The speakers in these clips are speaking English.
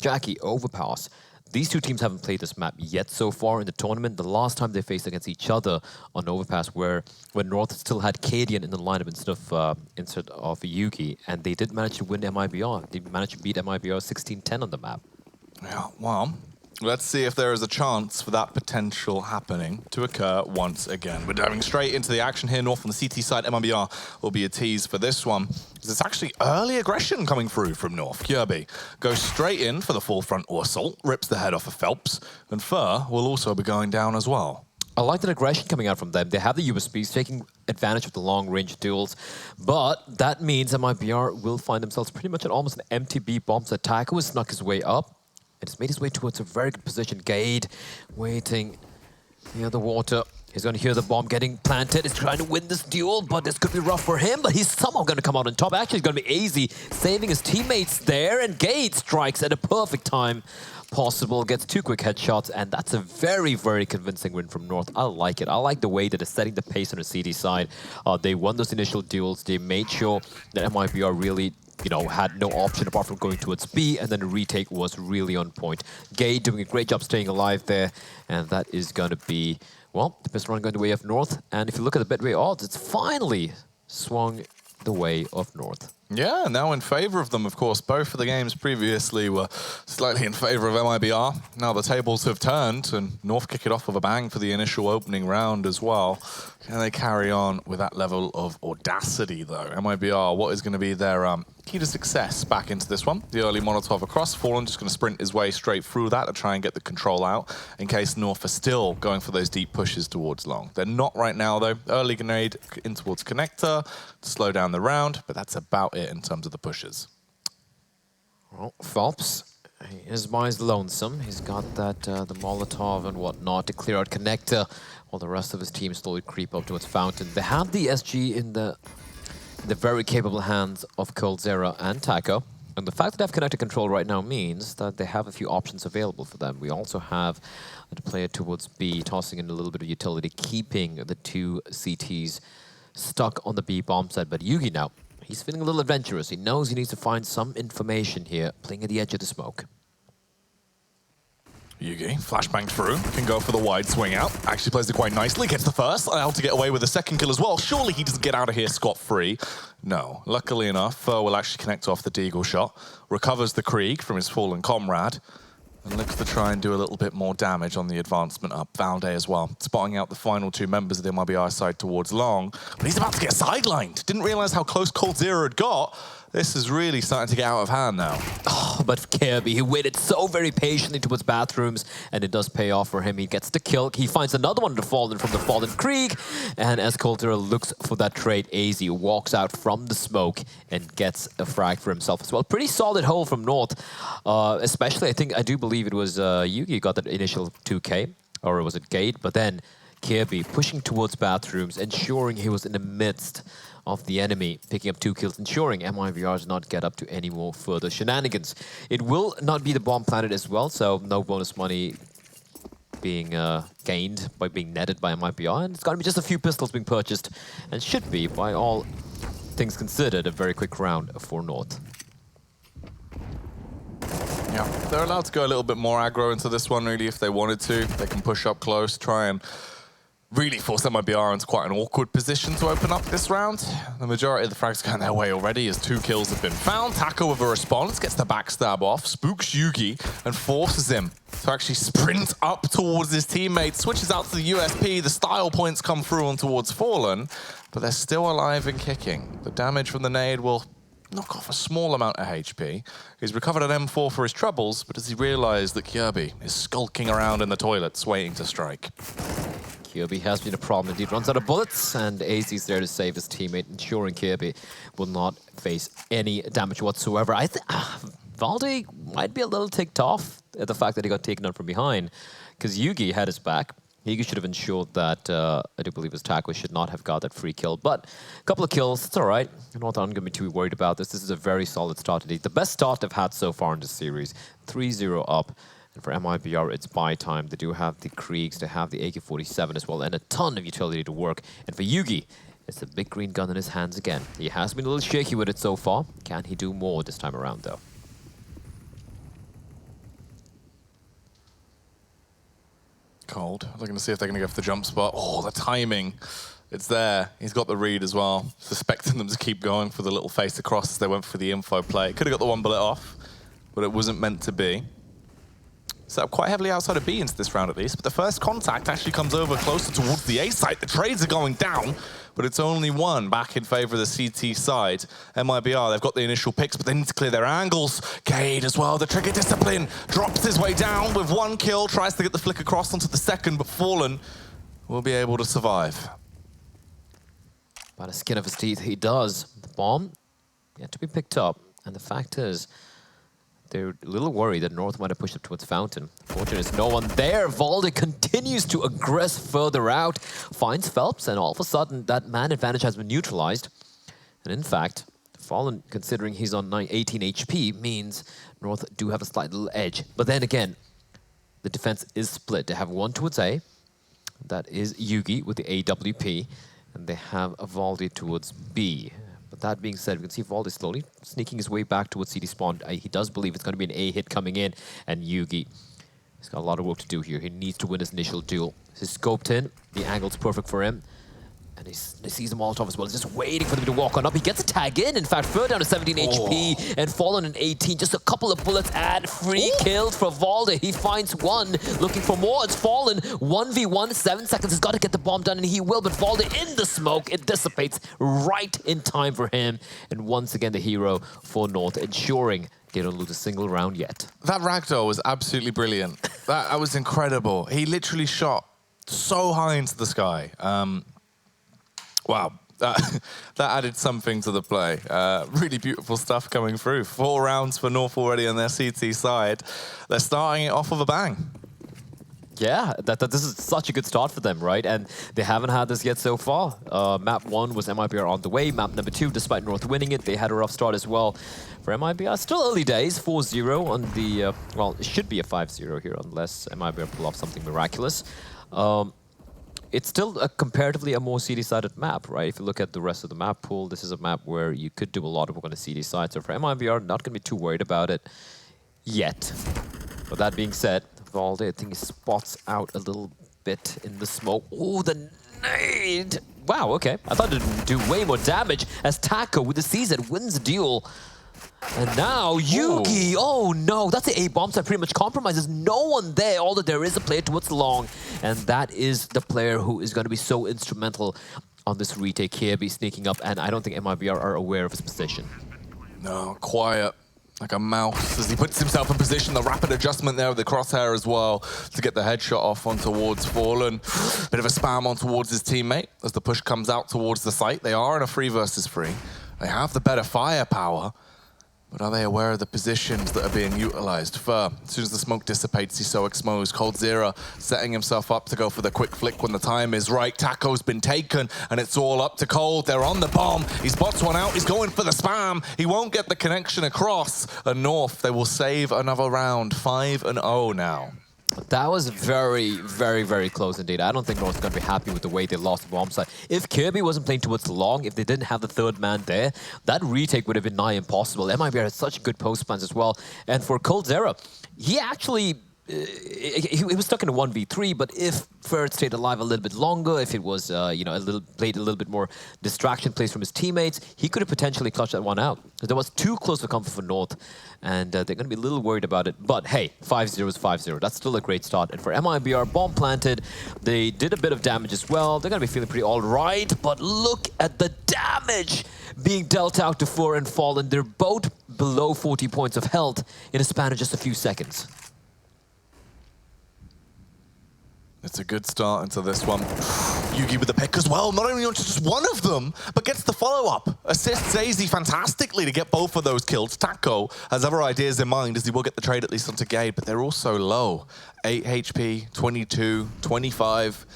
Jackie, Overpass. These two teams haven't played this map yet so far in the tournament. The last time they faced against each other on Overpass when North still had Cadian in the lineup instead of Yugi, and they did manage to win MIBR. They managed to beat MIBR 16-10 on the map. Yeah, well, let's see if there is a chance for that potential happening to occur once again. We're diving straight into the action here. North on the CT side, MIBR will be a tease for this one. It's actually early aggression coming through from North. Kirby goes straight in for the full frontal assault, rips the head off of Phelps, and Fur will also be going down as well. I like that aggression coming out from them. They have the USPs, taking advantage of the long-range duels, but that means MIBR will find themselves pretty much at almost an empty B bomb. So Taco has snuck his way up. It's made his way towards a very good position. Gade waiting near the water. He's going to hear the bomb getting planted. He's trying to win this duel, but this could be rough for him. But he's somehow going to come out on top. Actually, it's going to be AZ saving his teammates there. And Gade strikes at a perfect time possible. Gets 2 quick headshots. And that's a very, very convincing win from North. I like it. I like the way that they're setting the pace on the CD side. They won those initial duels. They made sure that MIBR really had no option apart from going towards B, and then the retake was really on point. Gade doing a great job staying alive there, and that is going to be, well, the best run going the way of North. And if you look at the Betway odds, it's finally swung the way of North. Yeah, now in favor of them, of course. Both of the games previously were slightly in favor of MIBR. Now the tables have turned, and North kick it off with a bang for the initial opening round as well. Can they carry on with that level of audacity, though? MIBR, what is going to be their key to success back into this one? The early Molotov across. Fallen just going to sprint his way straight through that to try and get the control out in case North are still going for those deep pushes towards long. They're not right now, though. Early grenade in towards connector to slow down the round, but that's about it in terms of the pushes. Well, Phelps, he is by his lonesome. He's got that the Molotov and whatnot to clear out connector, while the rest of his team slowly creep up towards Fountain. They have the SG in the very capable hands of Coldzera and Taco. And the fact that they have connector control right now means that they have a few options available for them. We also have the player towards B, tossing in a little bit of utility, keeping the 2 CTs stuck on the B bomb side. But Yugi now, he's feeling a little adventurous. He knows he needs to find some information here, playing at the edge of the smoke. Yugi, flashbang through, can go for the wide swing out. Actually plays it quite nicely, gets the first, able to get away with the second kill as well. Surely he doesn't get out of here scot-free. No, luckily enough, Fur will actually connect off the Deagle shot, recovers the Krieg from his fallen comrade, and looks to try and do a little bit more damage on the advancement up. Valde as well, spotting out the final 2 members of the MIBR side towards long, but he's about to get sidelined. Didn't realize how close Coldzera had got. This is really starting to get out of hand now. Oh, but Kirby, he waited so very patiently towards bathrooms, and it does pay off for him. He gets the kill. He finds another one to fall in from the fallen Krieg, and as Coldzera looks for that trade, AZ walks out from the smoke and gets a frag for himself as well. Pretty solid hole from North, especially I do believe it was Yugi got that initial 2K, or was it Gade? But then Kirby pushing towards bathrooms, ensuring he was in the midst of the enemy, picking up 2 kills, ensuring MIBR does not get up to any more further shenanigans. It will not be the bomb planted as well, so no bonus money being gained by being netted by MIBR, and it's going to be just a few pistols being purchased, and should be, by all things considered, a very quick round for North. Yeah, they're allowed to go a little bit more aggro into this one, really, if they wanted to. They can push up close, try and really force MIBR into quite an awkward position to open up this round. The majority of the frags going their way already as 2 kills have been found. Taco with a response, gets the backstab off, spooks Yugi, and forces him to actually sprint up towards his teammate, switches out to the USP, the style points come through on towards Fallen, but they're still alive and kicking. The damage from the nade will knock off a small amount of HP. He's recovered an M4 for his troubles, but does he realize that Kirby is skulking around in the toilets waiting to strike? Kirby has been a problem indeed. Runs out of bullets, and AZ's there to save his teammate, ensuring Kirby will not face any damage whatsoever. I think Valde might be a little ticked off at the fact that he got taken out from behind, because Yugi had his back. Yugi should have ensured that, I do believe his Taco should not have got that free kill. But a couple of kills, it's all right. I'm not going to be too worried about this. This is a very solid start today. The best start they've had so far in this series. 3-0 up. And for MIBR, it's buy time. They do have the Kriegs, they have the AK-47 as well, and a ton of utility to work. And for Yugi, it's a big green gun in his hands again. He has been a little shaky with it so far. Can he do more this time around, though? Cold. Looking to see if they're going to go for the jump spot. Oh, the timing. It's there. He's got the read as well. Suspecting them to keep going for the little face across as they went for the info play. Could have got the one bullet off, but it wasn't meant to be. So quite heavily outside of B into this round at least. But the first contact actually comes over closer towards the A site. The trades are going down, but it's only one back in favor of the CT side. MIBR, they've got the initial picks, but they need to clear their angles. Cade as well, the trigger discipline, drops his way down with one kill, tries to get the flick across onto the second, but Fallen will be able to survive. By the skin of his teeth, he does. The bomb yet to be picked up. And the fact is, they're a little worried that North might have pushed up towards Fountain. Fortunately, there's no one there. Valde continues to aggress further out, finds Phelps, and all of a sudden, that man advantage has been neutralized. And in fact, Fallen, considering he's on 18 HP, means North do have a slight little edge. But then again, the defense is split. They have one towards A. That is Yugi with the AWP. And they have a Valde towards B. But that being said, we can see Valde slowly sneaking his way back towards CD spawn. He does believe it's going to be an A hit coming in. And Yugi, he's got a lot of work to do here. He needs to win his initial duel. He's scoped in. The angle's perfect for him. And he sees the Molotov as well. He's just waiting for them to walk on up. He gets a tag in fact, further down to 17 HP and Fallen in 18. Just a couple of bullets and free kills for Valde. He finds one, looking for more. It's Fallen, 1v1, 7 seconds. He's got to get the bomb done, and he will. But Valde in the smoke, it dissipates right in time for him. And once again, the hero for North, ensuring they don't lose a single round yet. That ragdoll was absolutely brilliant. That was incredible. He literally shot so high into the sky. Wow, that added something to the play. Really beautiful stuff coming through. 4 rounds for North already on their CT side. They're starting it off with a bang. Yeah, this is such a good start for them, right? And they haven't had this yet so far. Map 1 was MIBR on the way. Map number 2, despite North winning it, they had a rough start as well. For MIBR, still early days, 4-0 on the... well, it should be a 5-0 here, unless MIBR pull off something miraculous. It's still comparatively a more CD-sided map, right? If you look at the rest of the map pool, this is a map where you could do a lot of work on the CD side. So for MIBR, not going to be too worried about it yet. But that being said, Valde, I think he spots out a little bit in the smoke. Oh, the nade! Wow, okay. I thought it would do way more damage as Taco with the CZ wins the duel. And now Yugi, oh no, that's the A-bomb that pretty much compromises. No one there, although there is a player towards long. And that is the player who is going to be so instrumental on this retake here, be sneaking up. And I don't think MIBR are aware of his position. No, quiet, like a mouse as he puts himself in position. The rapid adjustment there with the crosshair as well to get the headshot off on towards Fallen. Bit of a spam on towards his teammate as the push comes out towards the site. They are in a 3 versus 3. They have the better firepower. But are they aware of the positions that are being utilized? Fur, as soon as the smoke dissipates, he's so exposed. Coldzera setting himself up to go for the quick flick when the time is right. Taco's been taken, and it's all up to Cold. They're on the bomb. He spots one out. He's going for the spam. He won't get the connection across. And North, they will save another round. 5-0 now. That was very, very, very close indeed. I don't think North's going to be happy with the way they lost the bomb site. If Kirby wasn't playing towards the long, if they didn't have the third man there, that retake would have been nigh impossible. MIBR had such good post plans as well. And for Coldzera, he actually... he was stuck in a 1v3, but if Ferret stayed alive a little bit longer, if it was, you know, played a little bit more distraction plays from his teammates, he could have potentially clutched that one out. There was too close for comfort for North, and they're going to be a little worried about it. But hey, 5-0 is 5-0. That's still a great start. And for MIBR, bomb planted. They did a bit of damage as well. They're going to be feeling pretty all right, but look at the damage being dealt out to Fur and Fallen. They're both below 40 points of health in a span of just a few seconds. It's a good start into this one. Yugi with the pick as well. Not only on just one of them, but gets the follow-up. Assists Zazy fantastically to get both of those kills. Taco has other ideas in mind as he will get the trade at least onto Gabe, but they're also low. 8 HP, 22, 25.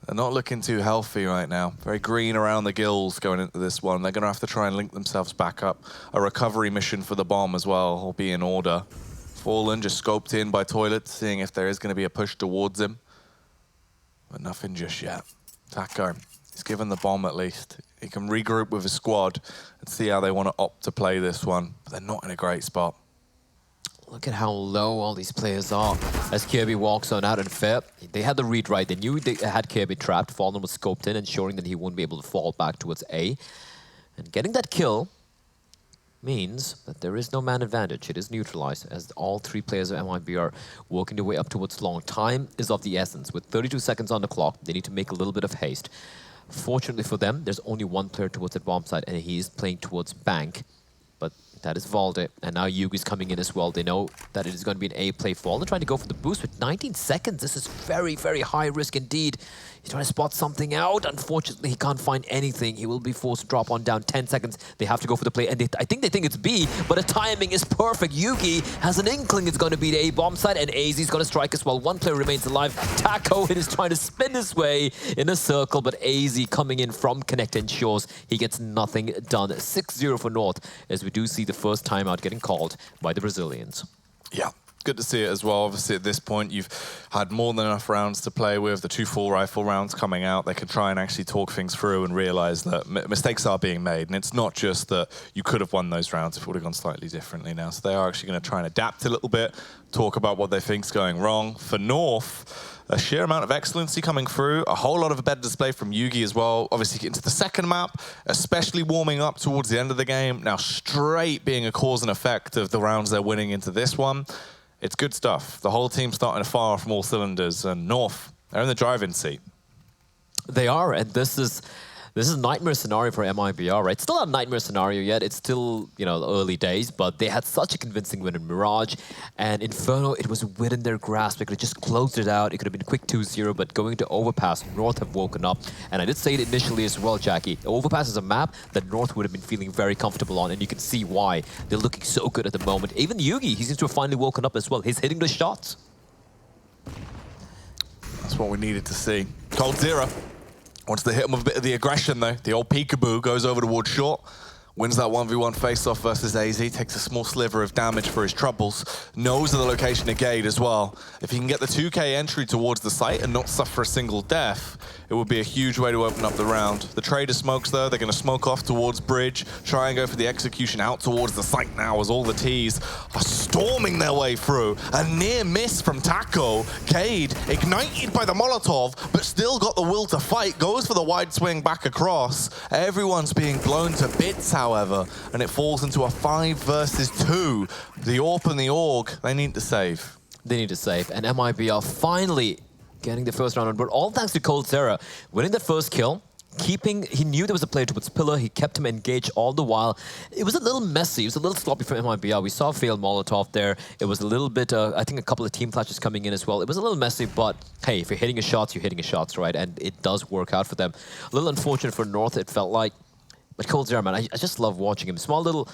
They're not looking too healthy right now. Very green around the gills going into this one. They're going to have to try and link themselves back up. A recovery mission for the bomb as well will be in order. Fallen just scoped in by Toilet, seeing if there is going to be a push towards him. But nothing just yet. Taco, he's given the bomb at least. He can regroup with his squad and see how they want to opt to play this one. But they're not in a great spot. Look at how low all these players are. As Kirby walks on out and fair, they had the read right. They knew they had Kirby trapped. Fallen was scoped in, ensuring that he wouldn't be able to fall back towards A. And getting that kill means that there is no man advantage. It is neutralized as all three players of MIBR are working their way up towards long. Time is of the essence. With 32 seconds on the clock, they need to make a little bit of haste. Fortunately for them, there's only one player towards that bomb site, and he is playing towards Bank. But that is Valde, and now Yugi's coming in as well. They know that it is going to be an A play. Fallen trying to go for the boost with 19 seconds. This is very, very high risk indeed. He's trying to spot something out. Unfortunately, he can't find anything. He will be forced to drop on down 10 seconds. They have to go for the play, and I think they think it's B, but the timing is perfect. Yugi has an inkling it's going to be the A bomb site, and AZ's going to strike as well. One player remains alive. Taco is trying to spin his way in a circle, but AZ coming in from Connect ensures he gets nothing done. 6-0 for North, as we do see the first timeout getting called by the Brazilians. Yeah. Good to see it as well. Obviously, at this point, you've had more than enough rounds to play with. The 2 full rifle rounds coming out, they can try and actually talk things through and realize that mistakes are being made. And it's not just that you could have won those rounds if it would have gone slightly differently now. So they are actually going to try and adapt a little bit, talk about what they think's going wrong. For North, a sheer amount of excellency coming through, a whole lot of a better display from Yugi as well. Obviously, into the second map, especially warming up towards the end of the game. Now, straight being a cause and effect of the rounds they're winning into this one. It's good stuff. The whole team's starting to fire from all cylinders, and North, they're in the driving seat. They are, and this is a nightmare scenario for MIBR, right? Still not a nightmare scenario yet. It's still, you know, the early days, but they had such a convincing win in Mirage, and Inferno, it was within their grasp. They could have just closed it out. It could have been a quick 2-0, but going to Overpass, North have woken up. And I did say it initially as well, Jackie. Overpass is a map that North would have been feeling very comfortable on, and you can see why. They're looking so good at the moment. Even Yugi, he seems to have finally woken up as well. He's hitting the shots. That's what we needed to see. coldzera wants to hit him with a bit of the aggression, though. The old peekaboo goes over towards short, wins that 1v1 face-off versus AZ, takes a small sliver of damage for his troubles, knows of the location of Gade as well. If he can get the 2k entry towards the site and not suffer a single death, it would be a huge way to open up the round. The trader smokes, though. They're going to smoke off towards bridge, try and go for the execution out towards the site now as all the Ts are storming their way through. A near miss from Taco. Gade, ignited by the Molotov, but still got the will to fight, goes for the wide swing back across. Everyone's being blown to bits, however, and it falls into a 5 versus 2. The AWP and the AUG, they need to save. They need to save, and MIBR finally getting the first round on board, all thanks to coldzera. Winning that first kill, he knew there was a player towards Pillar, he kept him engaged all the while. It was a little messy, it was a little sloppy from MIBR. We saw failed Molotov there. It was a little bit, I think a couple of team flashes coming in as well. It was a little messy, but hey, if you're hitting your shots, you're hitting your shots, right? And it does work out for them. A little unfortunate for North, it felt like. But coldzera, man, I just love watching him. Small little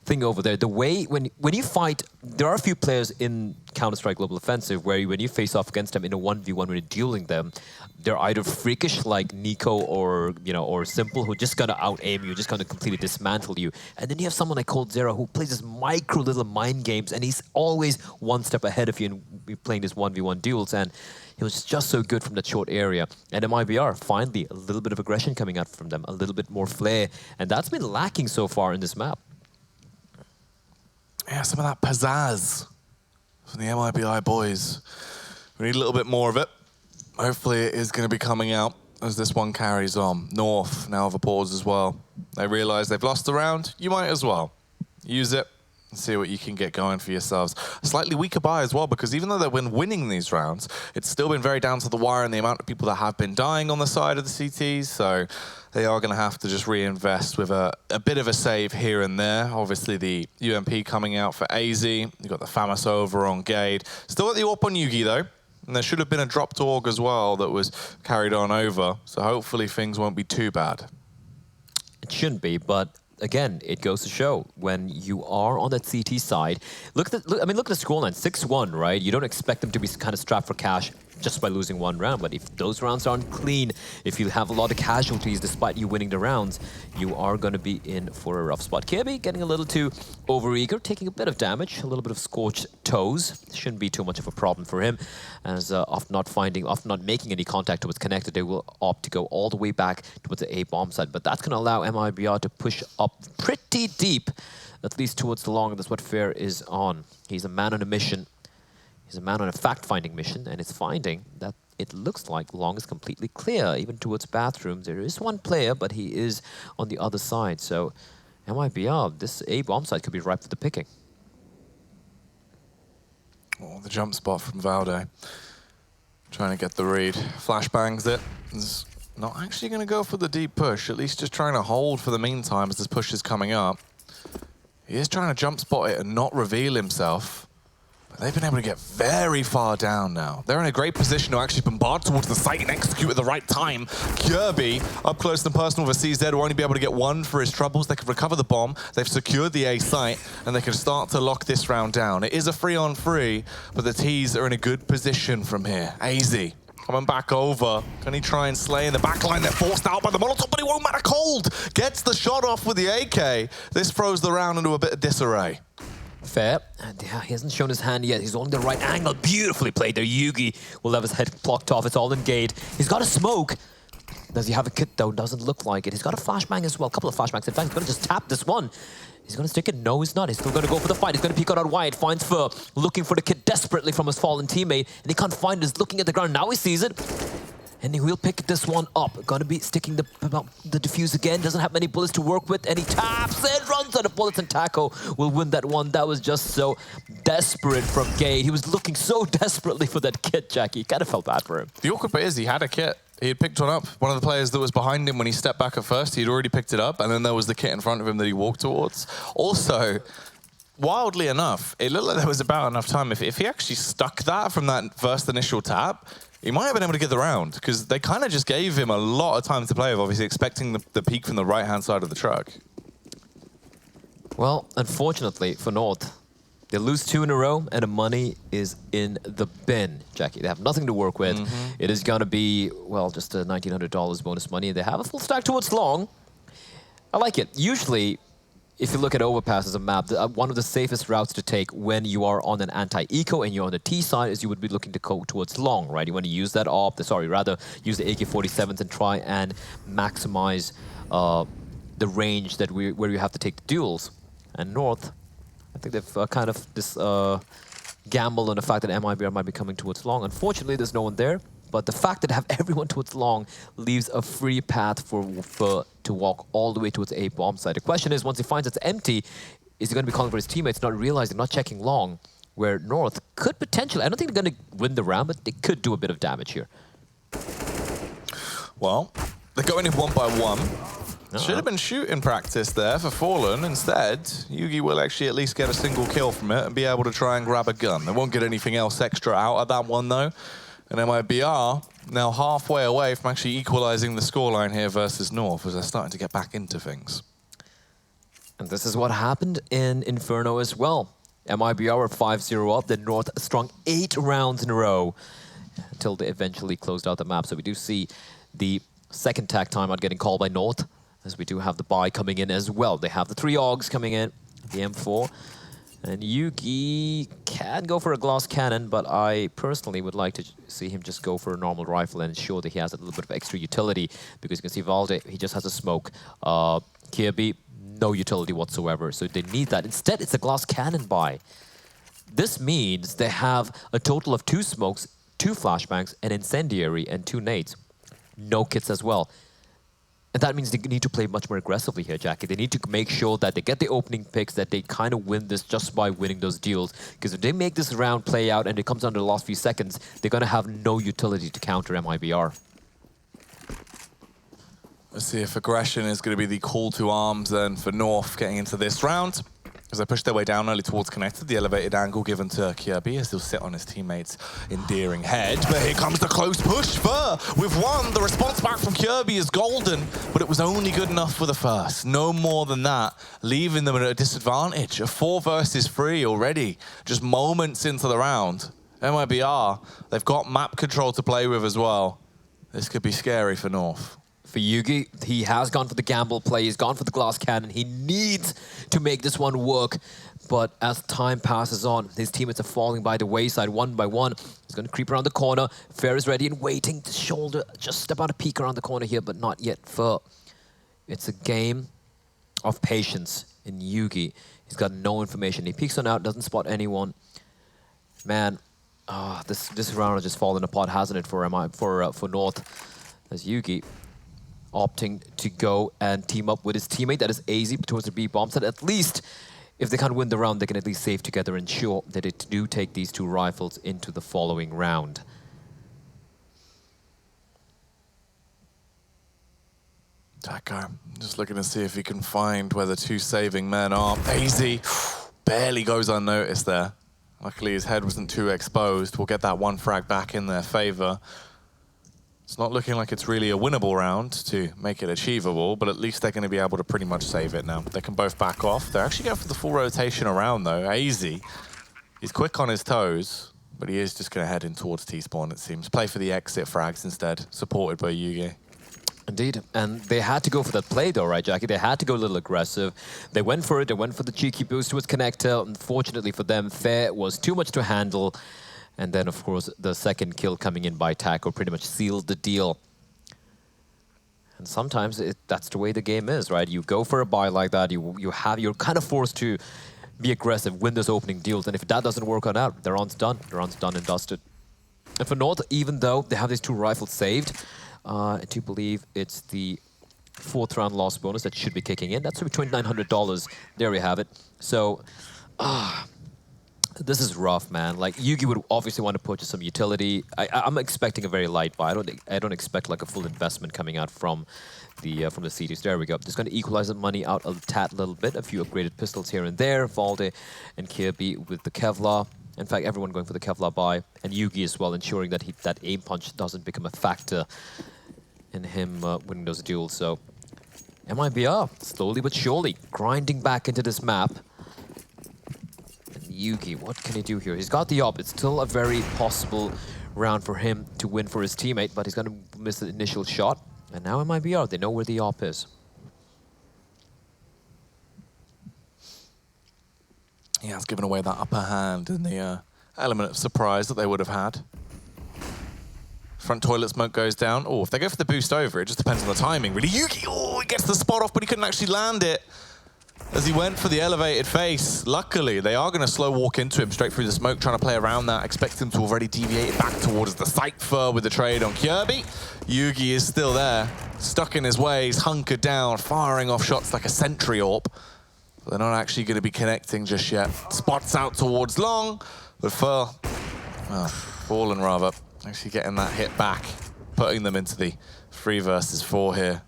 thing over there. The way, when you fight, there are a few players in Counter-Strike Global Offensive where when you face off against them in a 1v1 when you're dueling them, they're either freakish like Nico or, you know, or Simple, who just gonna out-aim you, just gonna completely dismantle you. And then you have someone like coldzera who plays this micro little mind games, and he's always one step ahead of you in playing this 1v1 duels. And he was just so good from that short area. And MIBR, finally, a little bit of aggression coming out from them, a little bit more flair. And that's been lacking so far in this map. Yeah, some of that pizzazz from the MIBI boys. We need a little bit more of it. Hopefully it is going to be coming out as this one carries on. North now have a pause as well. They realize they've lost the round. You might as well use it and see what you can get going for yourselves. A slightly weaker buy as well, because even though they've been winning these rounds, it's still been very down to the wire and the amount of people that have been dying on the side of the CTs. So they are going to have to just reinvest with a bit of a save here and there. Obviously, the UMP coming out for AZ. You've got the FAMAS over on Gade. Still at the AWP on Yugi, though. And there should have been a dropped AUG as well that was carried on over. So hopefully things won't be too bad. It shouldn't be, but again, it goes to show when you are on that CT side. Look at the scoreline, 6-1, right? You don't expect them to be kind of strapped for cash just by losing one round. But if those rounds aren't clean, if you have a lot of casualties despite you winning the rounds, you are going to be in for a rough spot. Kirby getting a little too overeager, taking a bit of damage, a little bit of scorched toes. Shouldn't be too much of a problem for him, as often not making any contact towards connected, they will opt to go all the way back towards the A bomb side. But that's going to allow MIBR to push up pretty deep at least towards the long, and that's what Fair is on. He's a man on a mission. He's a man on a fact-finding mission, and it's finding that it looks like long is completely clear, even towards bathrooms. There is one player, but he is on the other side. So MIBR, this A bomb site could be ripe for the picking. Oh, the jump spot from Valde. Trying to get the read. Flashbangs it. He's not actually going to go for the deep push, at least just trying to hold for the meantime as this push is coming up. He is trying to jump spot it and not reveal himself. But they've been able to get very far down now. They're in a great position to actually bombard towards the site and execute at the right time. Kirby, up close and personal with CZ, will only be able to get one for his troubles. They can recover the bomb. They've secured the A site, and they can start to lock this round down. It is a 3-on-3, but the T's are in a good position from here. AZ coming back over. Can he try and slay in the backline? They're forced out by the Molotov, but he won't matter cold. Gets the shot off with the AK. This throws the round into a bit of disarray. Fair. And yeah, he hasn't shown his hand yet. He's on the right angle. Beautifully played there. Yugi will have his head blocked off. It's all in gate. He's got a smoke. Does he have a kit though? Doesn't look like it. He's got a flashbang as well. A couple of flashbangs. In fact, he's going to just tap this one. He's going to stick it. No, he's not. He's still going to go for the fight. He's going to peek out on wide. Finds Fur. Looking for the kit desperately from his fallen teammate. And he can't find it. He's looking at the ground. Now he sees it. And he will pick this one up. Gonna be sticking the defuse again. Doesn't have many bullets to work with. And he taps and runs out of bullets. And Taco will win that one. That was just so desperate from Gate. He was looking so desperately for that kit, Jackie. Kind of felt bad for him. The awkward bit is he had a kit. He had picked one up. One of the players that was behind him when he stepped back at first, he'd already picked it up. And then there was the kit in front of him that he walked towards. Also, wildly enough, it looked like there was about enough time. If he actually stuck that from that first initial tap, he might have been able to get the round, because they kind of just gave him a lot of time to play with, obviously expecting the peak from the right-hand side of the truck. Well, unfortunately for North, they lose 2 in a row, and the money is in the bin, Jackie. They have nothing to work with. It is going to be, well, just a $1,900 bonus money. They have a full stack towards long. I like it. Usually, if you look at Overpass as a map, one of the safest routes to take when you are on an anti-eco and you're on the T side is you would be looking to go towards long, right? You want to use that rather use the AK-47s and try and maximize the range that where you have to take the duels. And North, I think they've kind of this gamble on the fact that MIBR might be coming towards long. Unfortunately, there's no one there. But the fact that they have everyone towards long leaves a free path for to walk all the way towards A bomb site. The question is, once he finds it's empty, is he going to be calling for his teammates, not realizing, not checking long, where North could potentially, I don't think they're going to win the round, but they could do a bit of damage here. Well, they're going in 1 by 1. Should have been shooting practice there for Fallen. Instead, Yugi will actually at least get a single kill from it and be able to try and grab a gun. They won't get anything else extra out of that one, though. And MIBR now halfway away from actually equalizing the scoreline here versus North as they're starting to get back into things. And this is what happened in Inferno as well. MIBR were 5-0 up, then North strung 8 rounds in a row until they eventually closed out the map. So we do see the second tag timeout getting called by North, as we do have the buy coming in as well. They have the 3 AUGs coming in, the M4. And Yugi can go for a glass cannon, but I personally would like to see him just go for a normal rifle and ensure that he has a little bit of extra utility, because you can see Valde, he just has a smoke. Kirby, no utility whatsoever, so they need that. Instead, it's a glass cannon buy. This means they have a total of 2 smokes, 2 flashbangs, an incendiary, and 2 nades. No kits as well. And that means they need to play much more aggressively here, Jackie. They need to make sure that they get the opening picks, that they kind of win this just by winning those deals. Because if they make this round play out and it comes down to the last few seconds, they're going to have no utility to counter MIBR. Let's see if aggression is going to be the call to arms then for North getting into this round. As they push their way down early towards connected, the elevated angle given to Kirby as he'll sit on his teammate's endearing head. But here comes the close push. Fur with 1. The response back from Kirby is golden, but it was only good enough for the first. No more than that, leaving them at a disadvantage. A 4 versus 3 already, just moments into the round. MIBR, they've got map control to play with as well. This could be scary for North. For Yugi, he has gone for the gamble play, he's gone for the glass cannon. He needs to make this one work. But as time passes on, his teammates are falling by the wayside one by one. He's going to creep around the corner. Fair is ready and waiting to shoulder, just about a peek around the corner here, but not yet for. It's a game of patience in Yugi. He's got no information. He peeks on out, doesn't spot anyone. Man, this round has just fallen apart, hasn't it, for North? As Yugi opting to go and team up with his teammate, that is AZ, towards the B bomb set. At least, if they can't win the round, they can at least save together, ensure that they do take these two rifles into the following round. Taco, just looking to see if he can find where the two saving men are. AZ barely goes unnoticed there. Luckily his head wasn't too exposed. We'll get that one frag back in their favor. It's not looking like it's really a winnable round to make it achievable, but at least they're going to be able to pretty much save it now. They can both back off. They're actually going for the full rotation around though. AZ, he's quick on his toes, but he is just going to head in towards T-spawn, it seems. Play for the exit frags instead, supported by Yugi. Indeed, and they had to go for that play though, right, Jackie? They had to go a little aggressive. They went for it, they went for the cheeky boost towards Connector. Unfortunately for them, Fair was too much to handle. And then, of course, the second kill coming in by Taco pretty much sealed the deal. And sometimes that's the way the game is, right? You go for a buy like that, you're kind of forced to be aggressive, win those opening deals, and if that doesn't work out, their round's done. Their round's done and dusted. And for North, even though they have these two rifles saved, I do believe it's the 4th round loss bonus that should be kicking in. That's $2,900. There we have it. So, this is rough, man. Like, Yugi would obviously want to purchase some utility. I'm expecting a very light buy. I don't expect like a full investment coming out from the CDs. There we go. Just going to equalize the money out a tad little bit. A few upgraded pistols here and there. Valde and Kirby with the Kevlar. In fact, everyone going for the Kevlar buy, and Yugi as well, ensuring that that aim punch doesn't become a factor in him winning those duels. So, MIBR, slowly but surely, grinding back into this map. And Yugi, what can he do here? He's got the op. It's still a very possible round for him to win for his teammate, but he's going to miss the initial shot. And now MIBR, they know where the op is. Yeah, it's given away that upper hand and the element of surprise that they would have had. Front toilet smoke goes down. Oh, if they go for the boost over, it just depends on the timing, really. Yugi, oh, he gets the spot off, but he couldn't actually land it as he went for the elevated face. Luckily, they are going to slow walk into him straight through the smoke, trying to play around that. Expect him to already deviate back towards the Cypher with the trade on Kirby. Yugi is still there, stuck in his ways, hunkered down, firing off shots like a sentry AWP. But they're not actually going to be connecting just yet. Spots out towards long, but Fallen rather, actually getting that hit back, putting them into the 3 versus 4 here.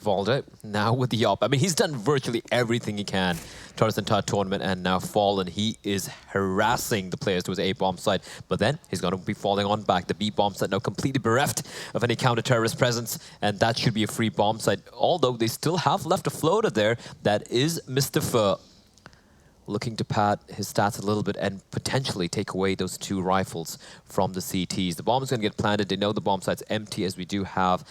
Valde, now with the op. I mean, he's done virtually everything he can throughout this entire tournament, and now Fallen, he is harassing the players to his A bomb side. But then he's going to be falling on back. The B bomb side now completely bereft of any counter-terrorist presence, and that should be a free bomb site. Although they still have left a floater there. That is Mr. Fur, looking to pad his stats a little bit and potentially take away those 2 rifles from the CTs. The bomb is going to get planted. They know the bomb site's empty, as we do have,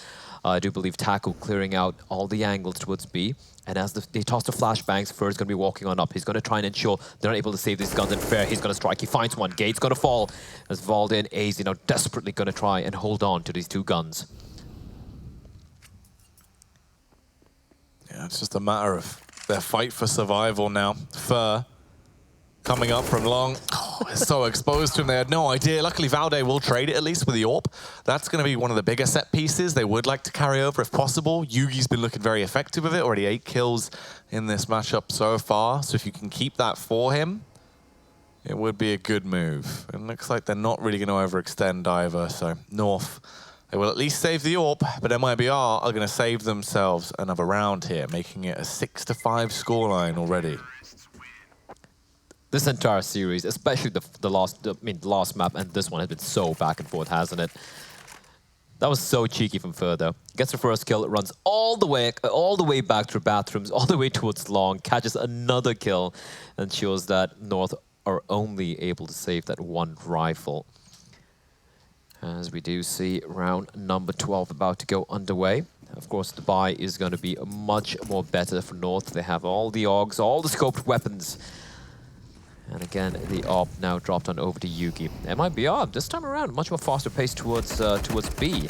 I do believe, Taco clearing out all the angles towards B. And as they toss the flashbangs, Fur is going to be walking on up. He's going to try and ensure they're not able to save these guns. And Fair, he's going to strike. He finds one. Gate's going to fall as Valde and AZ now desperately going to try and hold on to these 2 guns. Yeah, it's just a matter of their fight for survival now. Fur coming up from long. Oh, it's so exposed to him. They had no idea. Luckily, Valde will trade it at least with the AWP. That's going to be one of the bigger set pieces they would like to carry over if possible. Yugi's been looking very effective with it. Already 8 kills in this matchup so far. So if you can keep that for him, it would be a good move. It looks like they're not really going to overextend either. So North, they will at least save the AWP, but MIBR are going to save themselves another round here, making it a 6-5 scoreline already. This entire series, especially the last map and this one, has been so back and forth, hasn't it? That was so cheeky from Fur, though. Gets the first kill, runs all the way back through bathrooms, all the way towards long, catches another kill, and shows that North are only able to save that 1 rifle. As we do see round number 12 about to go underway. Of course, the buy is going to be much more better for North. They have all the AUGs, all the scoped weapons. And again, the AWP now dropped on over to Yugi. MIBR, this time around, much more faster pace towards B.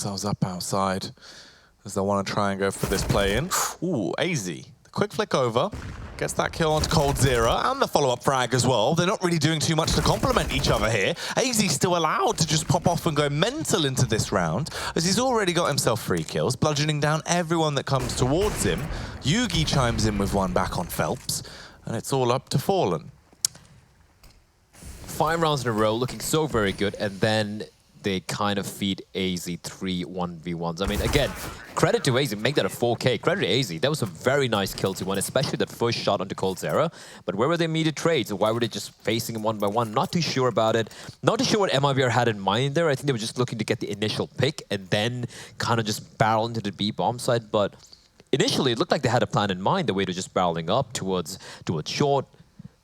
themselves up outside as they want to try and go for this play-in. Ooh, AZ. The quick flick over. Gets that kill onto coldzera and the follow-up frag as well. They're not really doing too much to complement each other here. AZ's still allowed to just pop off and go mental into this round, as he's already got himself 3 kills, bludgeoning down everyone that comes towards him. Yugi chimes in with one back on Phelps, and it's all up to Fallen. 5 rounds in a row, looking so very good, and then they kind of feed AZ 3 1v1s. I mean, again, credit to AZ, make that a 4K. Credit to AZ, that was a very nice kill to win, especially that first shot onto coldzera. But where were their immediate trades? Why were they just facing him 1 by 1? Not too sure about it. Not too sure what MIBR had in mind there. I think they were just looking to get the initial pick and then kind of just barrel into the B bomb side. But initially, it looked like they had a plan in mind, the way to just barreling up towards short.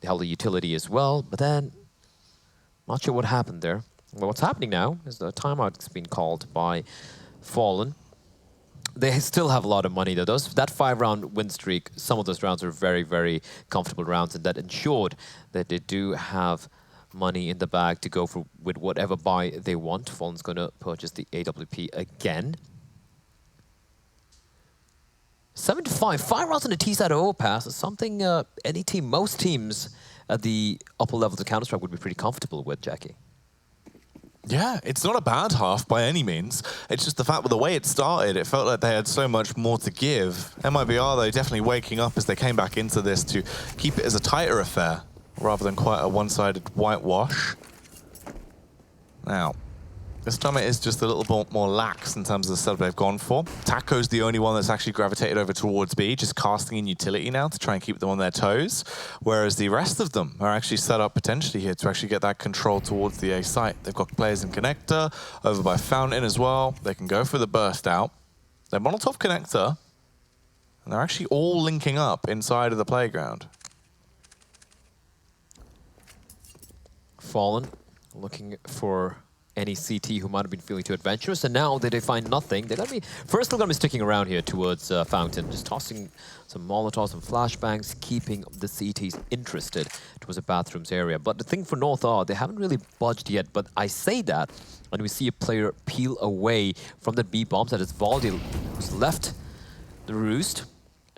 They held the utility as well, but then not sure what happened there. Well, what's happening now is the timeout has been called by Fallen. They still have a lot of money though. That 5-round win streak, some of those rounds are very, very comfortable rounds, and that ensured that they do have money in the bag to go for with whatever buy they want. Fallen's going to purchase the AWP again. 7-5, 5 rounds on the T side of Overpass is something any team, most teams at the upper levels of Counter-Strike would be pretty comfortable with, Jackie. Yeah, it's not a bad half by any means. It's just the fact with the way it started, it felt like they had so much more to give. MIBR, though, definitely waking up as they came back into this to keep it as a tighter affair rather than quite a one-sided whitewash. Now, this time it is just a little bit more lax in terms of the setup they've gone for. Taco's the only one that's actually gravitated over towards B, just casting in utility now to try and keep them on their toes, whereas the rest of them are actually set up potentially here to actually get that control towards the A site. They've got players in connector, over by Fountain as well. They can go for the burst out. They're Molotov connector, and they're actually all linking up inside of the playground. Fallen, looking for any CT who might have been feeling too adventurous, and now that they find nothing, they're gonna be first. They're gonna be sticking around here towards Fountain, just tossing some Molotovs and flashbangs, keeping the CTs interested towards the bathrooms area. But the thing for North are they haven't really budged yet. But I say that, and we see a player peel away from the B bombs. That is Valdi, who's left the roost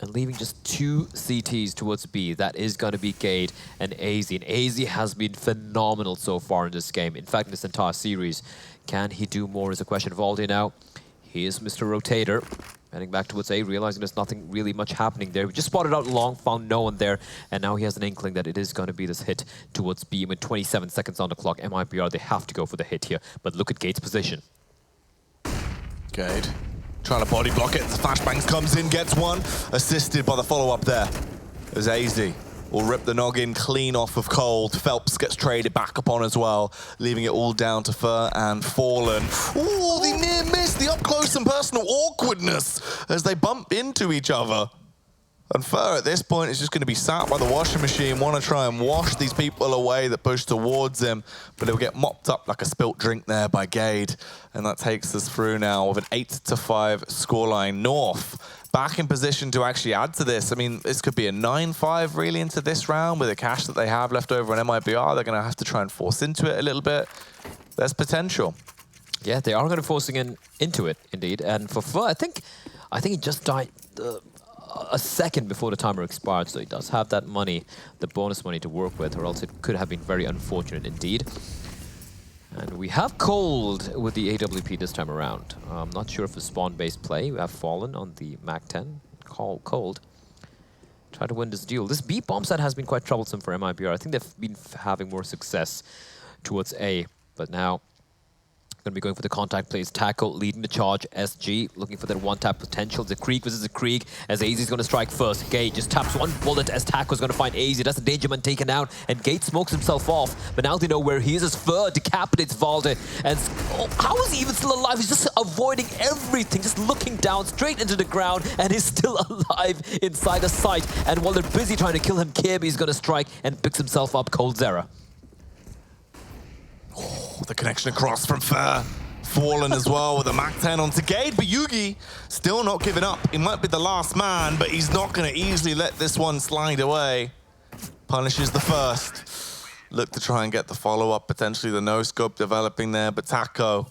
and leaving just 2 CTs towards B. That is going to be Gade and AZ. And AZ has been phenomenal so far in this game. In fact, in this entire series. Can he do more is a question. Valdi now. He is Mr. Rotator. Heading back towards A, realizing there's nothing really much happening there. We just spotted out long, found no one there. And now he has an inkling that it is going to be this hit towards B. With 27 seconds on the clock, MIBR, they have to go for the hit here. But look at Gade's position. Gade trying to body block it. Flashbangs comes in, gets one. Assisted by the follow-up there. As AZ will rip the noggin clean off of Cold. Phelps gets traded back upon as well, leaving it all down to Fur and Fallen. Ooh, the near miss, the up-close and personal awkwardness as they bump into each other. And Fur at this point is just going to be sat by the washing machine, want to try and wash these people away that push towards him, but he'll get mopped up like a spilt drink there by Gade. And that takes us through now with an 8-5 scoreline. North back in position to actually add to this. I mean, this could be a 9-5 really into this round with the cash that they have left over on MIBR. They're going to have to try and force into it a little bit. There's potential. Yeah, they are going to forcing into it, indeed. And for Fur, I think he just died a second before the timer expired, so he does have that money, the bonus money to work with, or else it could have been very unfortunate indeed. And we have Cold with the AWP this time around. I'm not sure if it's spawn-based play. We have Fallen on the MAC-10. Cold. Try to win this duel. This B bomb set has been quite troublesome for MIBR. I think they've been having more success towards A, but now going to be going for the contact plays. Taco leading the charge. SG looking for that one-tap potential. The Krieg versus the Krieg as AZ is going to strike first. Gade just taps one bullet as Taco is going to find AZ. That's the Dangerman taken out, and Gade smokes himself off. But now they know where he is as Fur decapitates Valde. And how is he even still alive? He's just avoiding everything, just looking down straight into the ground, and he's still alive inside the site. And while they're busy trying to kill him, Kirby is going to strike and picks himself up coldzera. Oh, the connection across from Fur. Fallen as well with a MAC-10 onto Gade, but Yugi still not giving up. He might be the last man, but he's not going to easily let this one slide away. Punishes the first. Look to try and get the follow-up, potentially the no-scope developing there, but Taco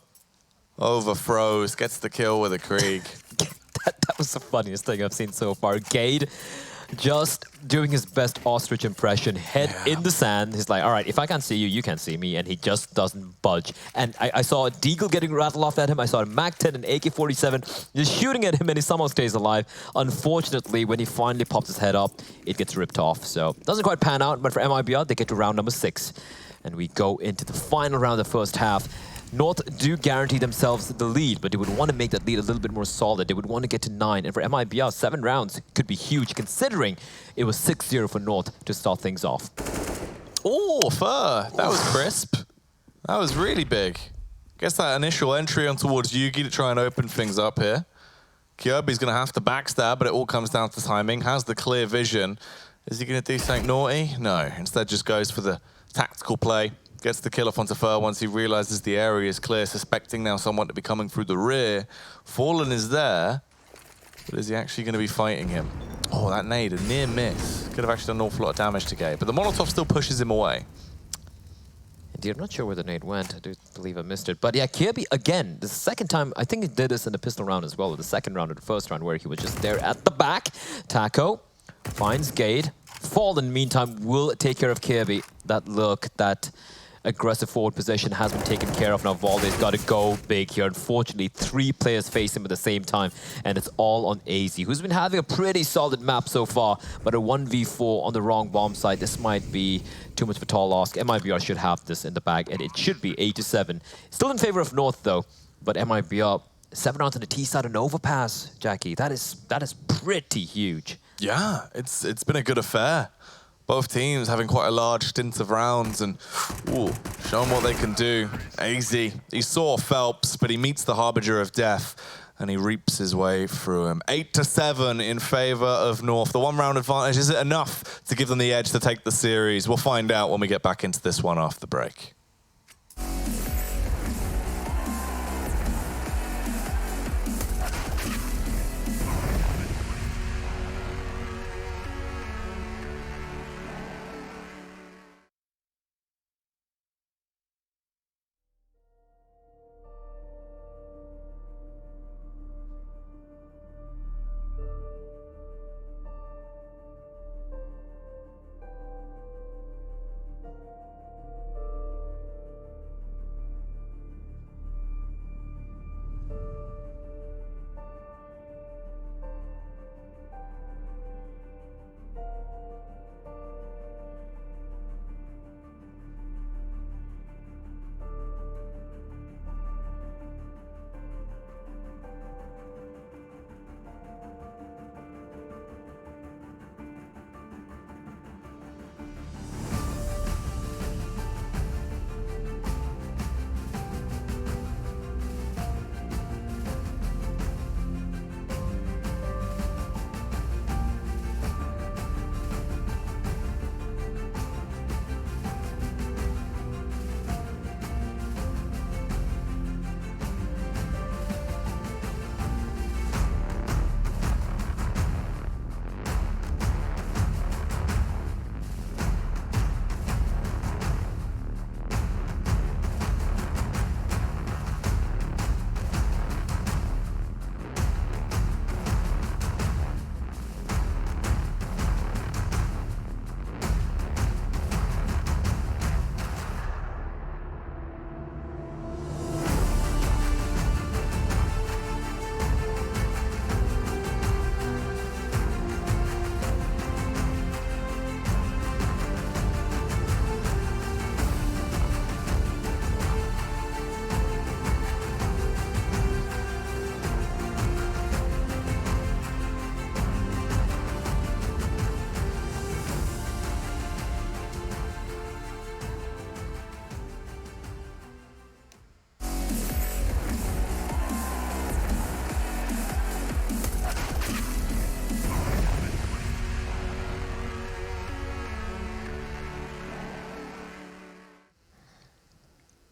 Overthrows, gets the kill with a Krieg. That was the funniest thing I've seen so far. Gade just doing his best ostrich impression, head in the sand. He's like, all right, if I can't see you, you can't see me. And he just doesn't budge. And I saw a Deagle getting rattled off at him. I saw a MAC-10 and AK-47 just shooting at him, and he somehow stays alive. Unfortunately, when he finally pops his head up, it gets ripped off. So doesn't quite pan out, but for MIBR, they get to round number 6. And we go into the final round of the first half. North do guarantee themselves the lead, but they would want to make that lead a little bit more solid. They would want to get to 9. And for MIBR, 7 rounds could be huge, considering it was 6-0 for North to start things off. Oh, Fur. That was crisp. That was really big. Guess that initial entry on towards Yugi to try and open things up here. Kirby's going to have to backstab, but it all comes down to timing. Has the clear vision. Is he going to do something naughty? No. Instead just goes for the tactical play. Gets the kill off onto Fur once he realizes the area is clear, suspecting now someone to be coming through the rear. Fallen is there, but is he actually going to be fighting him? Oh, that nade, a near miss. Could have actually done an awful lot of damage to Gabe, but the Molotov still pushes him away. Indeed, I'm not sure where the nade went. I do believe I missed it. But yeah, Kirby, again, the second time, I think he did this in the pistol round as well, or the second round or the first round, where he was just there at the back. Taco finds Gade. Fallen, meantime, will take care of Kirby. That look, that aggressive forward position has been taken care of. Now Valde's got to go big here. Unfortunately, 3 players face him at the same time, and it's all on AZ, who's been having a pretty solid map so far, but a 1v4 on the wrong bomb site, this might be too much of a tall ask. MIBR should have this in the bag, and it should be 8-7. Still in favor of North, though, but MIBR, 7 rounds on the T side and Overpass, Jackie. That is pretty huge. Yeah, it's been a good affair. Both teams having quite a large stint of rounds and showing what they can do. AZ, he saw Phelps, but he meets the Harbinger of Death and he reaps his way through him. 8-7 in favor of North. The 1-round advantage, is it enough to give them the edge to take the series? We'll find out when we get back into this one after the break.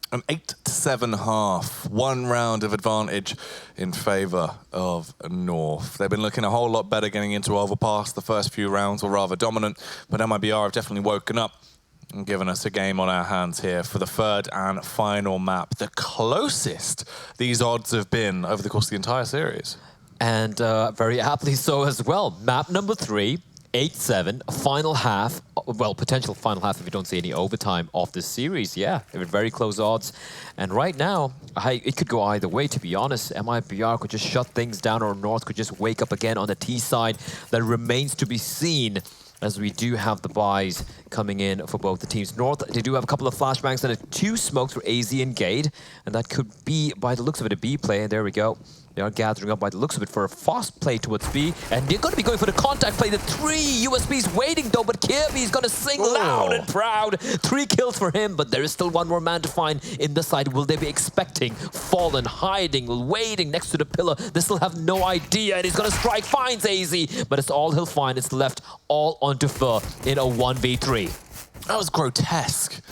An 8-7 half, 1 round of advantage in favor of North. They've been looking a whole lot better getting into Overpass. The first few rounds were rather dominant, but MIBR have definitely woken up. and giving us a game on our hands here for the third and final map. The closest these odds have been over the course of the entire series. And very aptly so as well. Map number 3, 8-7, final half, well, potential final half if you don't see any overtime of this series. Yeah, very close odds. And right now, it could go either way, to be honest. MIBR could just shut things down, or North could just wake up again on the T side. That remains to be seen, as we do have the buys coming in for both the teams. North, they do have a couple of flashbangs and 2 smokes for AZ and Gade, and that could be, by the looks of it, a B play. And there we go. They are gathering up by the looks of it for a fast play towards B, and they're going to be going for the contact play. The 3 USBs waiting though, but Kirby's going to sing loud and proud. 3 kills for him, but there is still one more man to find in the side. Will they be expecting Fallen, hiding, waiting next to the pillar? They still have no idea, and he's going to strike, finds AZ, but it's all he'll find. It's left all onto Fur in a 1v3. That was grotesque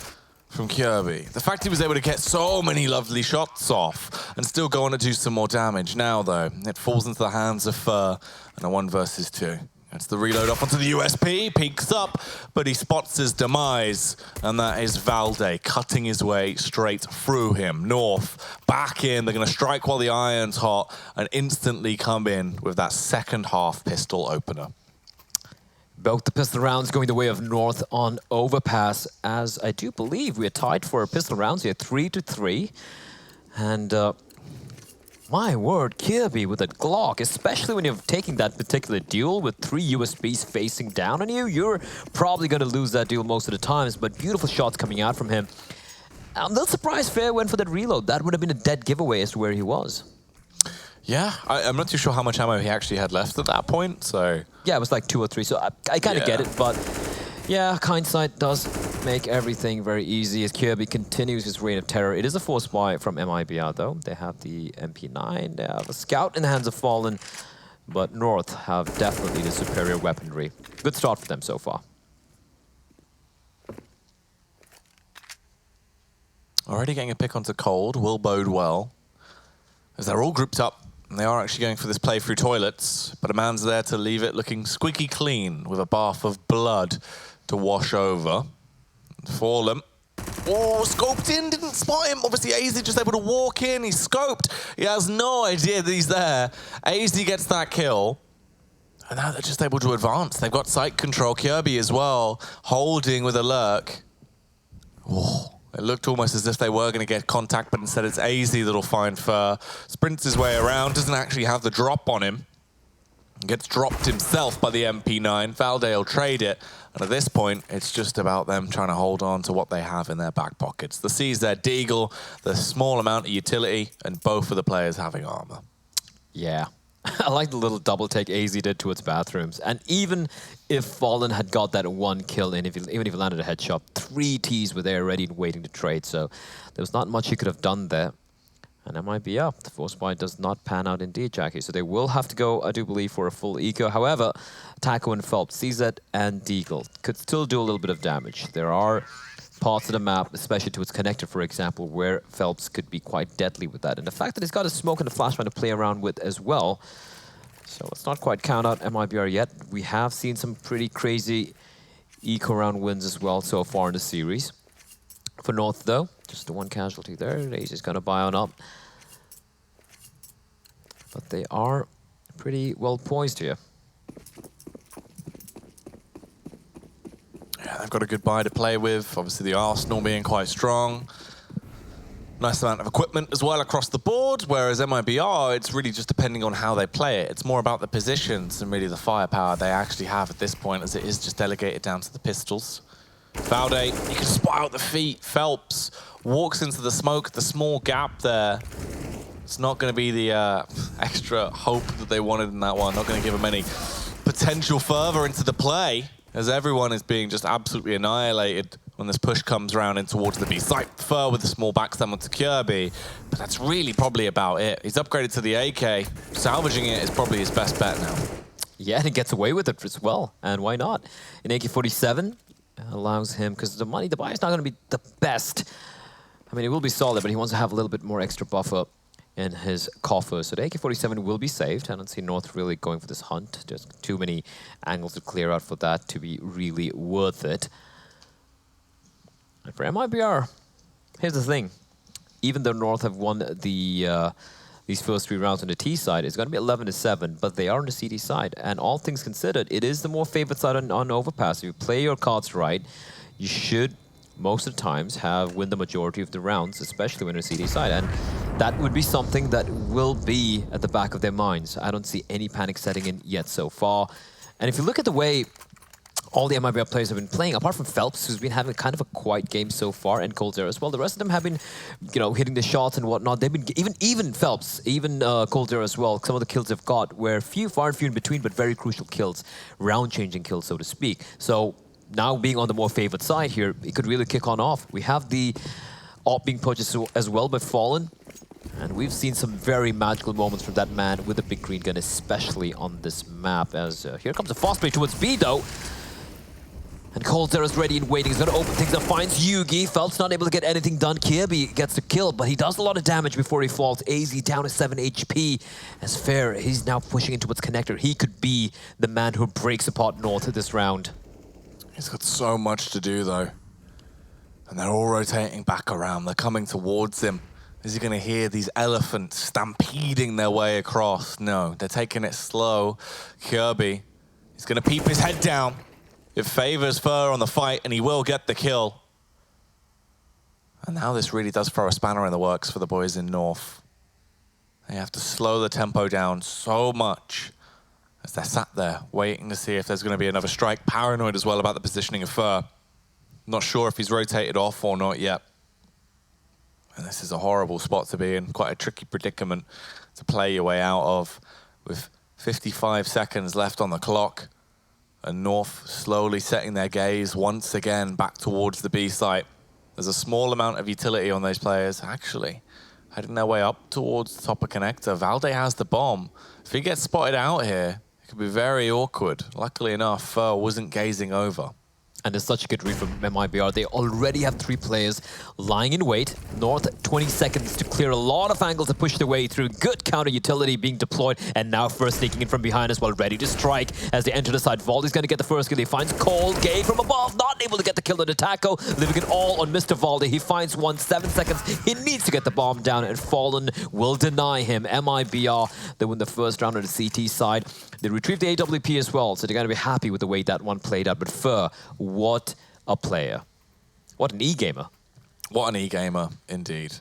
from Kirby. The fact he was able to get so many lovely shots off and still go on to do some more damage. Now, though, it falls into the hands of Fur and a 1 versus 2. It's the reload up onto the USP, peeks up, but he spots his demise, and that is Valde cutting his way straight through him. North, back in, they're going to strike while the iron's hot and instantly come in with that second half pistol opener. Both the pistol rounds going the way of North on Overpass, as I do believe we are tied for pistol rounds here, 3-3. And my word, Kirby with a Glock, especially when you're taking that particular duel with 3 USBs facing down on you, you're probably going to lose that duel most of the times, but beautiful shots coming out from him. I'm a little surprised Fair went for that reload. That would have been a dead giveaway as to where he was. Yeah, I'm not too sure how much ammo he actually had left at that point, so... Yeah, it was like 2 or 3, so I kind of get it, but yeah, hindsight does make everything very easy as Kirby continues his reign of terror. It is a force buy from MIBR, though. They have the MP9, they have a Scout in the hands of Fallen, but North have definitely the superior weaponry. Good start for them so far. Already getting a pick onto Cold will bode well, as they're all grouped up. And they are actually going for this play through toilets, but a man's there to leave it looking squeaky clean with a bath of blood to wash over. Fallen. Oh, scoped in, didn't spot him. Obviously, AZ just able to walk in. He's scoped. He has no idea that he's there. AZ gets that kill. And now they're just able to advance. They've got sight control. Kirby as well, holding with a lurk. Oh. It looked almost as if they were going to get contact, but instead it's AZ that'll find Fur. Sprints his way around, doesn't actually have the drop on him. Gets dropped himself by the MP9. Valde will trade it. And at this point, it's just about them trying to hold on to what they have in their back pockets. The CZ Deagle, the small amount of utility, and both of the players having armor. Yeah. I like the little double take AZ did towards bathrooms. And even if Fallen had got that 1 kill in, even if he landed a headshot, 3 Ts were there ready and waiting to trade. So there was not much he could have done there. And that might be up. The force buy does not pan out indeed, Jackie. So they will have to go, I do believe, for a full eco. However, Taco and Phelps, CZ and Deagle could still do a little bit of damage. There are parts of the map, especially to its connector, for example, where Phelps could be quite deadly with that. And the fact that he's got a smoke and a flashbang to play around with as well. So let's not quite count out MIBR yet. We have seen some pretty crazy eco round wins as well so far in the series. For North, though, just the 1 casualty there. He's just going to buy on up. But they are pretty well poised here. Yeah, they've got a good buy to play with. Obviously, the Arsenal being quite strong. Nice amount of equipment as well across the board, whereas MIBR, it's really just depending on how they play it. It's more about the positions and really the firepower they actually have at this point, as it is just delegated down to the pistols. Valde, you can spot out the feet. Phelps walks into the smoke, the small gap there. It's not going to be the extra hope that they wanted in that one. Not going to give them any potential further into the play, as everyone is being just absolutely annihilated when this push comes around in towards the B site. Fur with a small backstab onto Kirby, but that's really probably about it. He's upgraded to the AK. Salvaging it is probably his best bet now. Yeah, and he gets away with it as well, and why not? An AK-47 allows him, because the buy is not going to be the best. I mean, it will be solid, but he wants to have a little bit more extra buffer in his coffer. So the AK-47 will be saved. I don't see North really going for this hunt. There's too many angles to clear out for that to be really worth it. For MIBR, here's the thing. Even though North have won these first 3 rounds on the T side, it's going to be 11-7, but they are on the CD side. And all things considered, it is the more favored side on Overpass. If you play your cards right, you should, most of the times, win the majority of the rounds, especially when you're CD side. And that would be something that will be at the back of their minds. I don't see any panic setting in yet so far. And if you look at the way all the MIBR players have been playing, apart from Phelps, who's been having kind of a quiet game so far, and Coldzera as well. The rest of them have been, hitting the shots and whatnot. They've been even Phelps, even Coldzera as well. Some of the kills they've got were far and few in between, but very crucial kills, round-changing kills, so to speak. So now being on the more favored side here, it could really kick on off. We have the AWP being purchased as well by Fallen. And we've seen some very magical moments from that man with the big green gun, especially on this map. As here comes a fast play towards B, though. And Coldzera's ready and waiting. He's going to open things up, finds Yugi. Phelps not able to get anything done. Kirby gets the kill, but he does a lot of damage before he falls. AZ down to 7 HP. As Fair, he's now pushing into what's connector. He could be the man who breaks apart North this round. He's got so much to do, though. And they're all rotating back around. They're coming towards him. Is he going to hear these elephants stampeding their way across? No, they're taking it slow. Kirby, he's going to peep his head down. It favors Fur on the fight, and he will get the kill. And now this really does throw a spanner in the works for the boys in North. They have to slow the tempo down so much as they're sat there waiting to see if there's going to be another strike. Paranoid as well about the positioning of Fur. Not sure if he's rotated off or not yet. And this is a horrible spot to be in, quite a tricky predicament to play your way out of, with 55 seconds left on the clock. And North slowly setting their gaze once again back towards the B site. There's a small amount of utility on those players, actually. Heading their way up towards the top of connector. Valde has the bomb. If he gets spotted out here, it could be very awkward. Luckily enough, Fur wasn't gazing over. And there's such a good read from MIBR. They already have 3 players lying in wait. North, 20 seconds to clear a lot of angles to push their way through. Good counter utility being deployed. And now first sneaking in from behind as well, ready to strike as they enter the side. Valde's going to get the first kill. He finds Cold. Gay from above, not able to get the kill on the taco. Leaving it all on Mr. Valde. He finds 1, 7 seconds. He needs to get the bomb down, and Fallen will deny him. MIBR, they win the first round on the CT side. They retrieve the AWP as well, so they're going to be happy with the way that one played out. But Fur, what a player. What an E-gamer. What an E-gamer, indeed.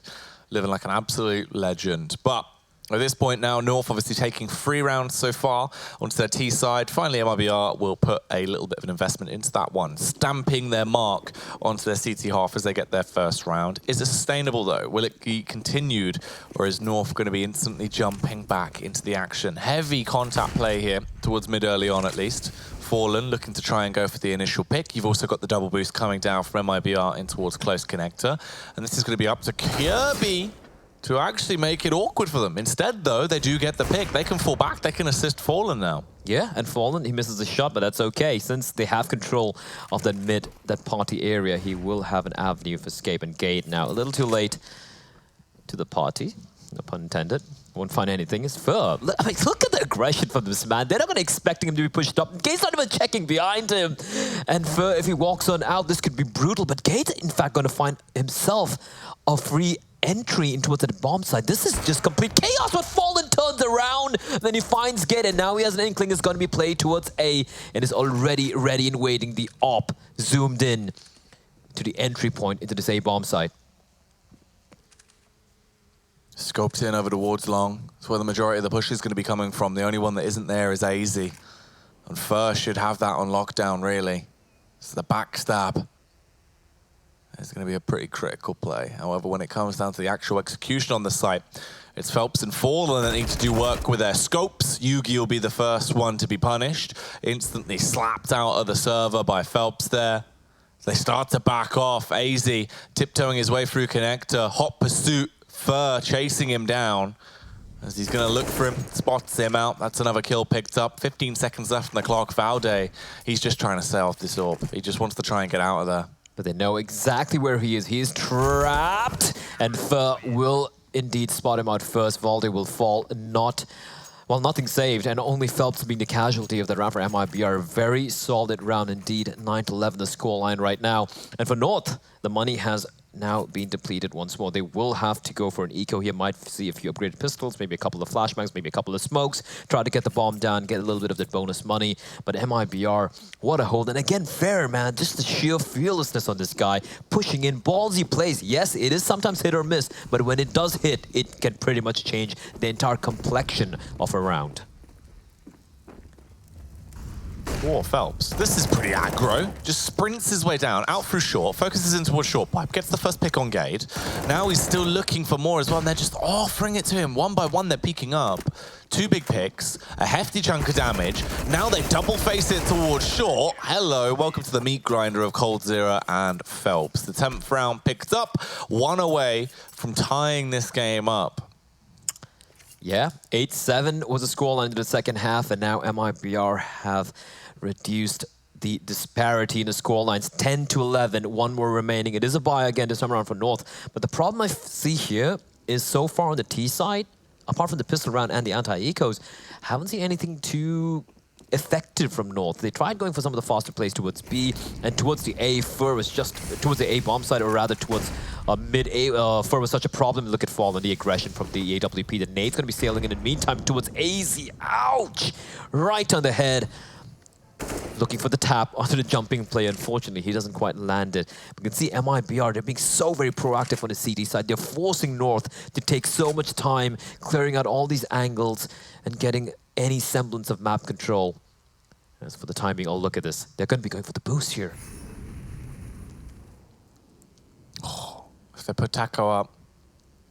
Living like an absolute legend. But at this point now, North obviously taking 3 rounds so far onto their T side. Finally, MIBR will put a little bit of an investment into that one, stamping their mark onto their CT half as they get their first round. Is it sustainable, though? Will it be continued, or is North going to be instantly jumping back into the action? Heavy contact play here, towards mid early on at least. Fallen looking to try and go for the initial pick. You've also got the double boost coming down from MIBR in towards close connector. And this is going to be up to Kirby to actually make it awkward for them. Instead, though, they do get the pick. They can fall back. They can assist Fallen now. Yeah, and Fallen, he misses a shot, but that's okay. Since they have control of that party area, he will have an avenue of escape and gate now. A little too late to the party. No pun intended. Won't find anything. It's Fur. I mean, look at the aggression from this man. They're not going to expecting him to be pushed up. Gate's not even checking behind him. And Fur, if he walks on out, this could be brutal. But Gate's, in fact, going to find himself a free entry into the bomb side. This is just complete chaos, but Fallen turns around. Then he finds Gate, and now he has an inkling it's going to be played towards A, and is already ready and waiting. The AWP zoomed in to the entry point into this A bomb site. Scoped in over towards long. That's where the majority of the push is going to be coming from. The only one that isn't there is AZ. And Fur should have that on lockdown, really. It's the backstab. It's going to be a pretty critical play. However, when it comes down to the actual execution on the site, it's Phelps and Fallen that need to do work with their scopes. Yugi will be the first one to be punished. Instantly slapped out of the server by Phelps there. They start to back off. AZ tiptoeing his way through connector. Hot pursuit. Fur chasing him down as he's going to look for him, spots him out. That's another kill picked up. 15 seconds left on the clock. Valde, he's just trying to set off this AWP. He just wants to try and get out of there. But they know exactly where he is. He is trapped, and Fur will indeed spot him out first. Valde will fall, not Well, nothing saved, and only Phelps being the casualty of that round for MIBR. Very solid round indeed, 9-11 the scoreline right now. And for North, the money has now been depleted once more. They will have to go for an eco here. Might see a few upgraded pistols, maybe a couple of flashbangs, maybe a couple of smokes. Try to get the bomb down, get a little bit of that bonus money. But MIBR, what a hold. And again, fair, man. Just the sheer fearlessness on this guy. Pushing in, ballsy plays. Yes, it is sometimes hit or miss, but when it does hit, it can pretty much change the entire complexion of a round. Oh, Phelps. This is pretty aggro. Just sprints his way down, out through short, focuses in towards short pipe, gets the first pick on Gade. Now he's still looking for more as well, and they're just offering it to him. One by one, they're peeking up. 2 big picks, a hefty chunk of damage. Now they double face it towards short. Hello, welcome to the meat grinder of coldzera and Phelps. The 10th round picked up, 1 away from tying this game up. Yeah, 8-7 was the scoreline in the second half, and now MIBR have reduced the disparity in the scorelines 10-11, 1 more remaining. It is a bye again this time around for North, but the problem I see here is so far on the T side, apart from the pistol round and the anti-ecos, haven't seen anything too effective from North. They tried going for some of the faster plays towards B and towards the A. Fur was just towards the A bomb side, or rather towards mid A. Fur was such a problem. Look at Fall and the aggression from the AWP. The nade's going to be sailing in the meantime towards AZ. Ouch! Right on the head. Looking for the tap onto the jumping play. Unfortunately, he doesn't quite land it. We can see MIBR, they're being so very proactive on the CD side. They're forcing North to take so much time, clearing out all these angles and getting any semblance of map control. As for the timing, oh, look at this. They're going to be going for the boost here. Oh, if they put Taco up,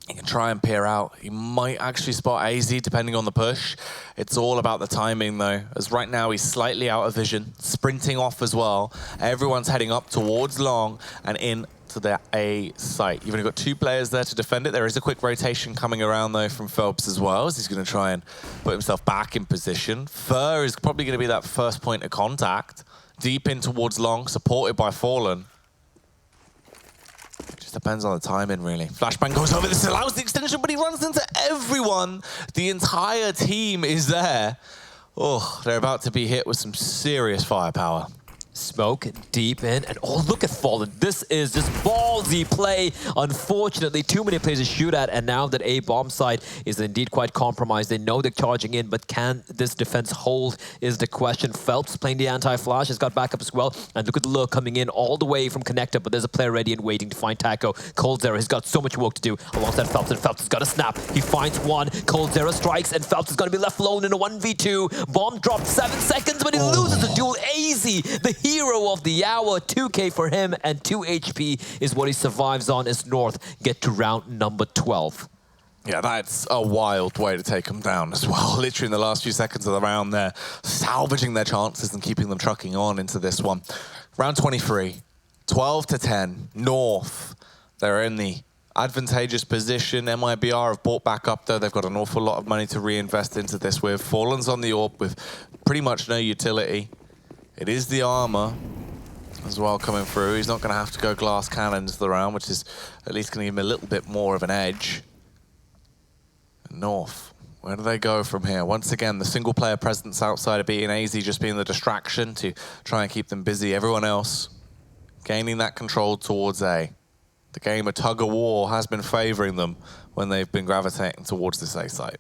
he can try and peer out. He might actually spot AZ depending on the push. It's all about the timing though, as right now he's slightly out of vision, sprinting off as well. Everyone's heading up towards long and in to their A site. You've only got 2 players there to defend it. There is a quick rotation coming around though from Phelps as well, as he's going to try and put himself back in position. Fur is probably going to be that first point of contact. Deep in towards long, supported by Fallen. Just depends on the timing, really. Flashbang goes over, this allows the extension, but he runs into everyone. The entire team is there. Oh, they're about to be hit with some serious firepower. Smoke deep in, and oh, look at Fallen. This is just ballsy play. Unfortunately, too many players to shoot at, and now that A bomb side is indeed quite compromised. They know they're charging in, but can this defense hold is the question. Phelps playing the anti-flash has got backup as well, and look at the lure coming in all the way from connector, but there's a player ready and waiting to find Taco. coldzera has got so much work to do alongside Phelps, and Phelps has got a snap. He finds one, coldzera strikes, and Phelps is going to be left alone in a 1v2. Bomb dropped 7 seconds, but he loses the duel. AZ, the hero of the hour, 2k for him, and 2 HP is what he survives on as North get to round number 12. Yeah, that's a wild way to take them down as well. Literally in the last few seconds of the round, they're salvaging their chances and keeping them trucking on into this one. Round 23, 12-10, North. They're in the advantageous position. MIBR have bought back up though. They've got an awful lot of money to reinvest into this with. Fallen's on the AWP with pretty much no utility. It is the armor as well coming through. He's not going to have to go glass cannons the round, which is at least going to give him a little bit more of an edge. North, where do they go from here? Once again, the single player presence outside of beating AZ just being the distraction to try and keep them busy. Everyone else gaining that control towards A. The game of tug of war has been favoring them when they've been gravitating towards this A site.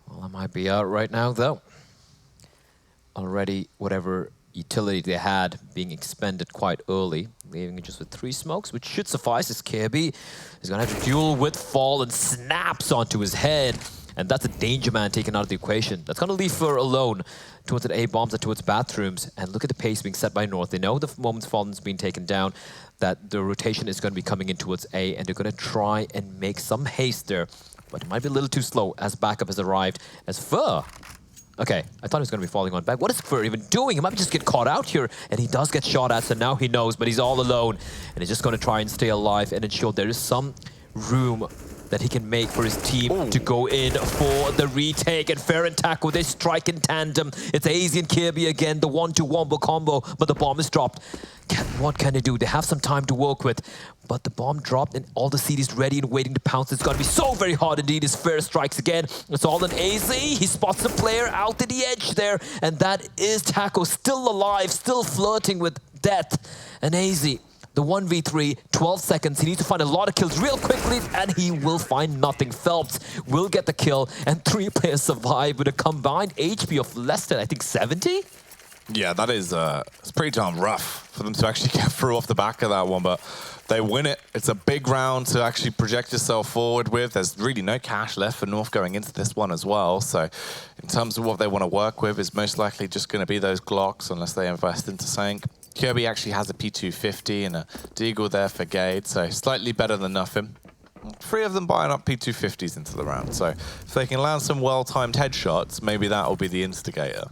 Well, I might be out right now, though. Already, whatever utility they had being expended quite early, leaving it just with 3 smokes, which should suffice, as KB is going to have to duel with Fall and snaps onto his head. And that's a danger man taken out of the equation. That's going to leave Fur alone towards the A bombs and towards bathrooms. And look at the pace being set by North. They know the moment Fallen's being taken down, that the rotation is going to be coming in towards A, and they're going to try and make some haste there. But it might be a little too slow as backup has arrived. As Fur, okay, I thought he was going to be falling on back. What is Fur even doing? He might just get caught out here, and he does get shot at, so now he knows, but he's all alone. And he's just going to try and stay alive and ensure there is some room that he can make for his team to go in for the retake. And Fair and Taco, they strike in tandem. It's AZ and Kirby again, the 1-2 wombo combo, but the bomb is dropped. What can they do? They have some time to work with, but the bomb dropped and all the CDs ready and waiting to pounce. It's going to be so very hard indeed as Fair strikes again. It's all on AZ. He spots the player out to the edge there, and that is Taco, still alive, still flirting with death. And AZ, the 1v3, 12 seconds. He needs to find a lot of kills real quickly, and he will find nothing. Phelps will get the kill, and 3 players survive with a combined HP of less than, I think, 70? Yeah, that is it's pretty darn rough for them to actually get through off the back of that one, but they win it. It's a big round to actually project yourself forward with. There's really no cash left for North going into this one as well. So in terms of what they want to work with, is most likely just going to be those Glocks unless they invest into something. Kirby actually has a P250 and a Deagle there for Gade, so slightly better than nothing. 3 of them buying up P250s into the round. So if they can land some well-timed headshots, maybe that will be the instigator.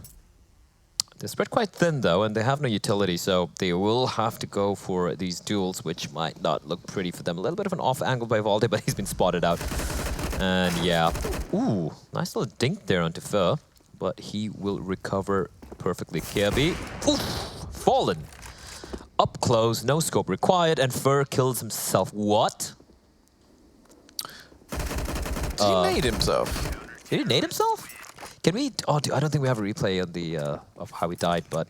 They're spread quite thin, though, and they have no utility, so they will have to go for these duels, which might not look pretty for them. A little bit of an off angle by Valde, but he's been spotted out. And yeah, ooh, nice little dink there onto Fur, but he will recover perfectly. Kirby, oof, fallen. Up close, no scope required, and Fur kills himself. What? Did he nade himself? Did he nade himself? Can we? Oh, I don't think we have a replay of the of how he died, but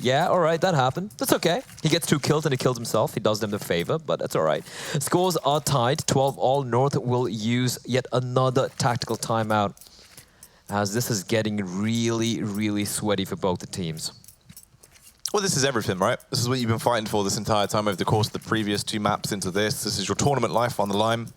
yeah, all right, that happened. That's okay. He gets 2 kills and he kills himself. He does them the favor, but that's all right. Scores are tied, 12 all. North will use yet another tactical timeout, as this is getting really, really sweaty for both the teams. Well, this is everything, right? This is what you've been fighting for this entire time over the course of the previous 2 maps into this. This is your tournament life on the line.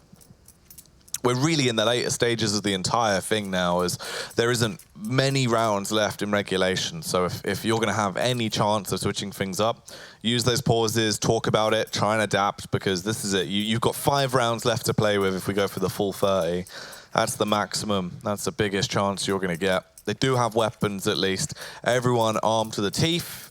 We're really in the later stages of the entire thing now, as there isn't many rounds left in regulation. So if you're going to have any chance of switching things up, use those pauses, talk about it, try and adapt, because this is it. You've got 5 rounds left to play with if we go for the full 30. That's the maximum. That's the biggest chance you're going to get. They do have weapons, at least. Everyone armed to the teeth.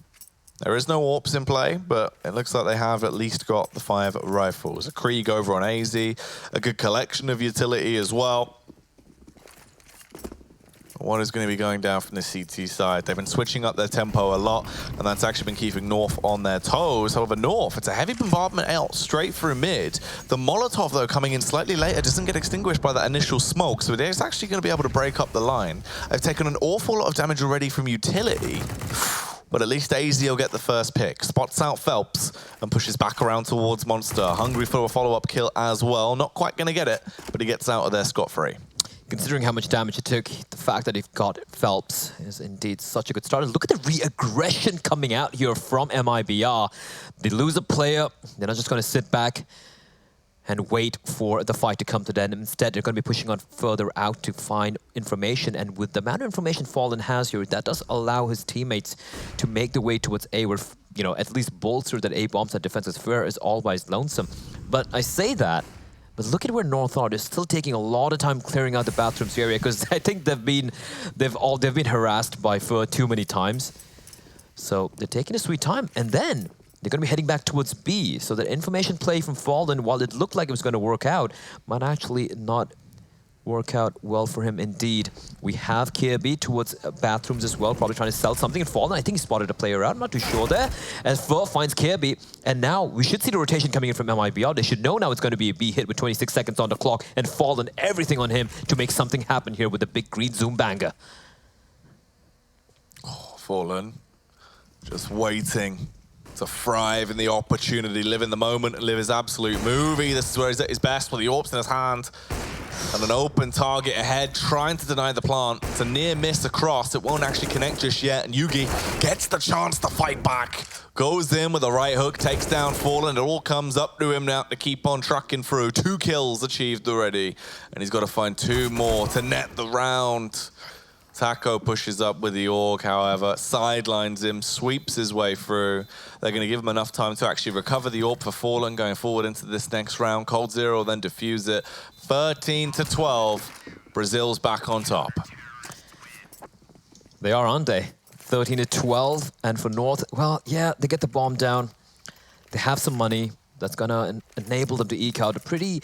There is no AWPs in play, but it looks like they have at least got the 5 rifles. A Krieg over on AZ, a good collection of utility as well. What is going to be going down from the CT side? They've been switching up their tempo a lot, and that's actually been keeping North on their toes. However, North, it's a heavy bombardment out straight through mid. The Molotov, though, coming in slightly later, doesn't get extinguished by that initial smoke, so it's actually going to be able to break up the line. They've taken an awful lot of damage already from utility, but at least AZ will get the first pick. Spots out Phelps and pushes back around towards Monster. Hungry for a follow-up kill as well. Not quite going to get it, but he gets out of there scot-free. Considering how much damage it took, the fact that he got Phelps is indeed such a good start. And look at the re-aggression coming out here from MIBR. They lose a player, they're not just going to sit back and wait for the fight to come to them. Instead, they're going to be pushing on further out to find information. And with the amount of information Fallen has here, that does allow his teammates to make the way towards A, where, you know, at least bolster that A bombs that defense is fair is always lonesome. But I say that, but look at where North are. They're still taking a lot of time clearing out the bathrooms area, because I think they've been harassed by Fur too many times. So they're taking a sweet time, and then they're going to be heading back towards B. So that information play from Fallen, while it looked like it was going to work out, might actually not work out well for him indeed. We have Kirby towards bathrooms as well, probably trying to sell something. And Fallen, I think he spotted a player out. I'm not too sure there. As Fur finds Kirby, and now we should see the rotation coming in from MIBR. They should know now it's going to be a B hit with 26 seconds on the clock, and Fallen, everything on him to make something happen here with a big green zoom banger. Oh, Fallen, just waiting to thrive in the opportunity, live in the moment, and live his absolute movie. This is where he's at his best, with the AWPs in his hand. And an open target ahead, trying to deny the plant. It's a near miss across. It won't actually connect just yet. And Yugi gets the chance to fight back. Goes in with a right hook, takes down Fallen. It all comes up to him now to keep on trucking through. 2 kills achieved already. And he's got to find 2 more to net the round. Taco pushes up with the AUG, however, sidelines him, sweeps his way through. They're going to give him enough time to actually recover the AWP for Fallen going forward into this next round. Cold Zero then defuse it. 13-12. Brazil's back on top. They are, aren't they? 13-12. And for North, well, yeah, they get the bomb down. They have some money. That's gonna enable them to eke out a pretty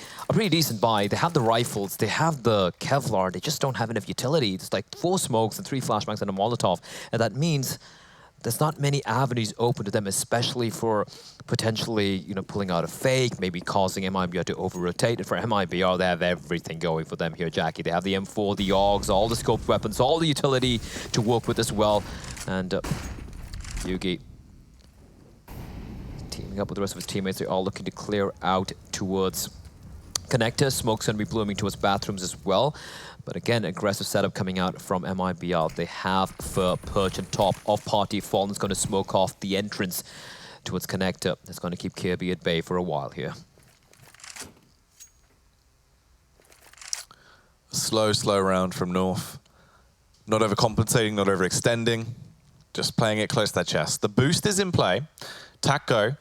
decent buy. They have the rifles, they have the Kevlar, they just don't have enough utility. It's like 4 smokes and 3 flashbangs and a Molotov, and that means there's not many avenues open to them, especially for potentially, you know, pulling out a fake, maybe causing MIBR to over-rotate. And for MIBR, they have everything going for them here, Jackie. They have the M4, the AUGs, all the scoped weapons, all the utility to work with as well. And Yugi teaming up with the rest of his teammates. They're all looking to clear out towards connector. Smoke's going to be blooming towards bathrooms as well. But again, aggressive setup coming out from MIBR. They have Fur perch on top of Party. Fallen's going to smoke off the entrance towards connector. That's going to keep Kirby at bay for a while here. Slow round from North. Not overcompensating, not overextending. Just playing it close to their chest. The boost is in play. Taco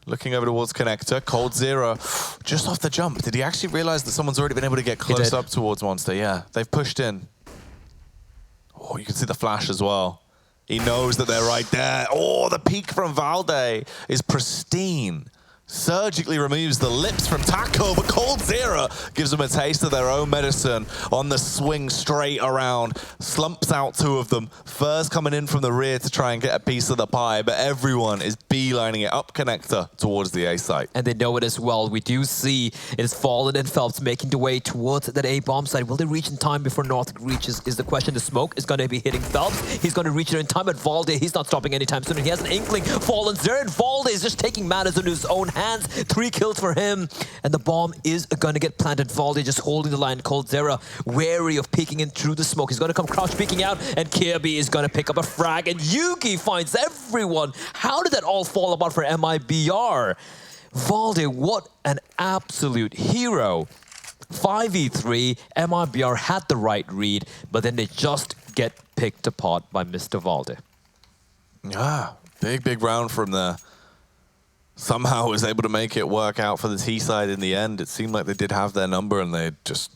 looking over towards connector. coldzera just off the jump. Did he actually realize that someone's already been able to get close up towards Monster? Yeah, they've pushed in. Oh, you can see the flash as well. He knows that they're right there. Oh, the peek from Valde is pristine. Surgically removes the lips from Taco, but coldzera gives them a taste of their own medicine on the swing straight around. Slumps out 2 of them. Fur's coming in from the rear to try and get a piece of the pie, but everyone is beelining it up connector towards the A site. And they know it as well. We do see it is Fallen and Phelps making the way towards that A bomb site. Will they reach in time before North reaches is the question. The smoke is going to be hitting Phelps. He's going to reach there in time, but Valde, he's not stopping anytime soon. He has an inkling. Fallen's there, and Valde is just taking matters into his own hands. 3 kills for him, and the bomb is going to get planted. Valde just holding the line. coldzera wary of peeking in through the smoke. He's going to come crouch peeking out, and Kirby is going to pick up a frag, and Yugi finds everyone. How did that all fall apart for MIBR? Valde, what an absolute hero. 5v3, MIBR had the right read, but then they just get picked apart by Mr. Valde. Ah, big round from there. Somehow was able to make it work out for the T side in the end. It seemed like they did have their number and they just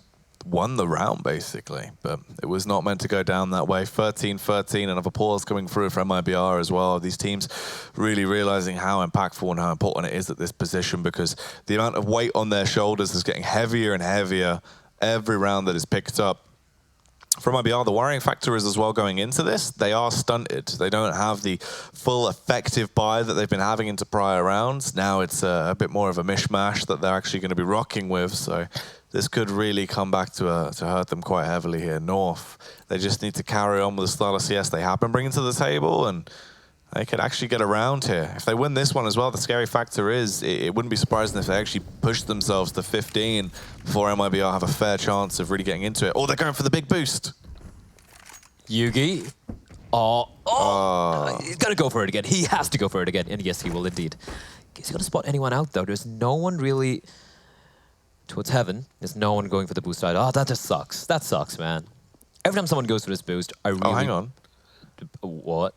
won the round, basically. But it was not meant to go down that way. 13-13, another pause coming through from MIBR as well. These teams really realizing how impactful and how important it is at this position, because the amount of weight on their shoulders is getting heavier and heavier every round that is picked up. From MIBR, the worrying factor is as well going into this, they are stunted. They don't have the full effective buy that they've been having into prior rounds. Now it's a bit more of a mishmash that they're actually going to be rocking with. So this could really come back to hurt them quite heavily here. North, they just need to carry on with the style of CS they have been bringing to the table, and they could actually get around here. If they win this one as well, the scary factor is it wouldn't be surprising if they actually push themselves to 15 before MIBR have a fair chance of really getting into it. Or they're going for the big boost. Yugi. He's got to go for it again. He has to go for it again. And yes, he will indeed. He's going to spot anyone out, though. There's no one really towards heaven. There's no one going for the boost side. Oh, that just sucks. That sucks, man. Every time someone goes for this boost, I really... Oh, hang on. What?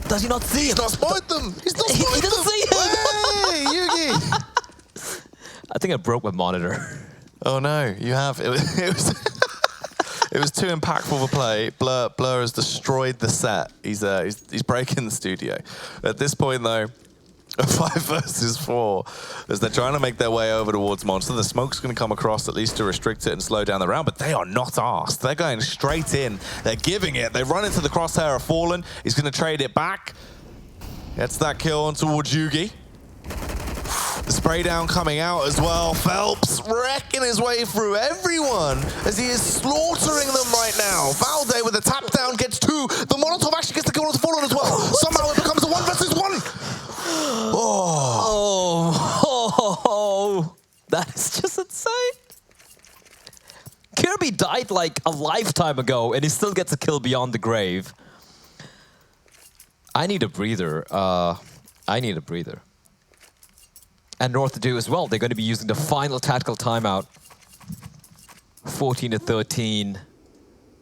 Does he not see him? He's not spotted them! He's not spotted them! He doesn't see him! Hey, Yugi! I think I broke my monitor. Oh no, you have. It was too impactful of a play. Blur has destroyed the set. He's breaking the studio. At this point though, a 5 versus 4, as they're trying to make their way over towards Monster. The smoke's going to come across at least to restrict it and slow down the round, but they are not arsed. They're going straight in. They're giving it. They run into the crosshair of Fallen. He's going to trade it back. Gets that kill on towards Yugi. The spray down coming out as well. Phelps wrecking his way through everyone as he is slaughtering them right now. Valde with a tap down gets 2. The Molotov actually gets the kill on Fallen as well. Somehow it becomes a 1 versus 1. Oh, that is just insane. Kirby died like a lifetime ago, and he still gets a kill beyond the grave. I need a breather. I need a breather. And North do as well. They're going to be using the final tactical timeout. 14-13.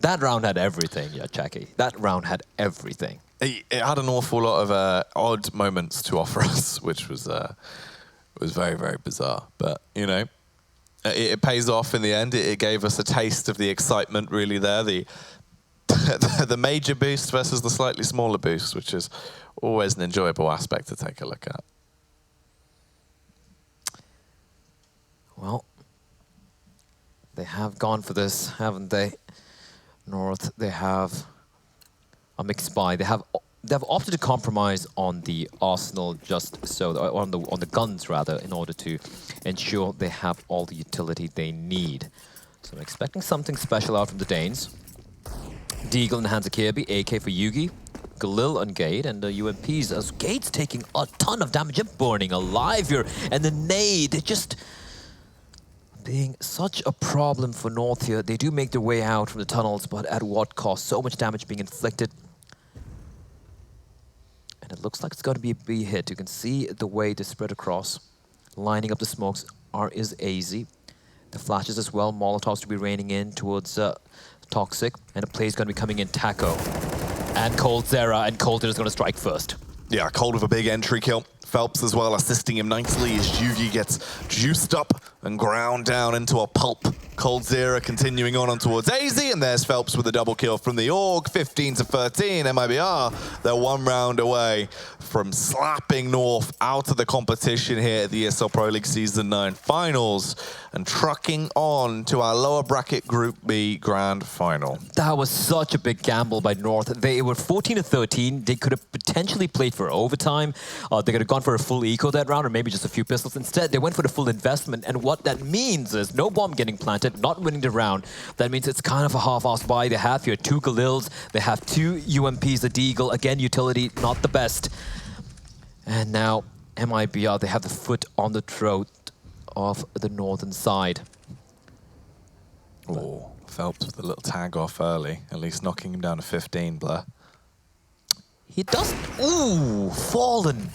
That round had everything, yeah, Jackie. That round had everything. It had an awful lot of odd moments to offer us, which was very, very bizarre. But, you know, it pays off in the end. It gave us a taste of the excitement, really, there. The major boost versus the slightly smaller boost, which is always an enjoyable aspect to take a look at. Well, they have gone for this, haven't they? North, they have a mixed buy. They have opted to compromise on the arsenal just so, on the guns rather, in order to ensure they have all the utility they need. So I'm expecting something special out from the Danes. Deagle in the hands of Kirby, AK for Yugi, Galil on Gate, and the UMPs as Gate's taking a ton of damage and burning alive here. And the nade, just being such a problem for North here. They do make their way out from the tunnels, but at what cost? So much damage being inflicted. And it looks like it's going to be a B hit. You can see the way they spread across. Lining up the smokes is AZ. The flashes as well. Molotovs to be raining in towards Toxic. And the play is going to be coming in Taco. And Coldzera, and Coldzera is going to strike first. Yeah, Cold with a big entry kill. Phelps as well assisting him nicely as Yugi gets juiced up and ground down into a pulp. Coldzera continuing on towards AZ, and there's Phelps with a double kill from the Org. 15 to 13, MIBR, they're 1 round away from slapping North out of the competition here at the ESL Pro League Season 9 Finals and trucking on to our lower bracket Group B Grand Final. That was such a big gamble by North. They were 14 to 13. They could have potentially played for overtime. They could have gone for a full eco that round, or maybe just a few pistols. Instead, they went for the full investment, and what that means is no bomb getting planted, not winning the round. That means it's kind of a half-assed buy. They have here 2 Galils, they have 2 UMPs, a Deagle, again, utility, not the best. And now, MIBR, they have the foot on the throat of the northern side. Oh, Phelps with a little tag off early, at least knocking him down to 15, Blair. He doesn't. Ooh, Fallen.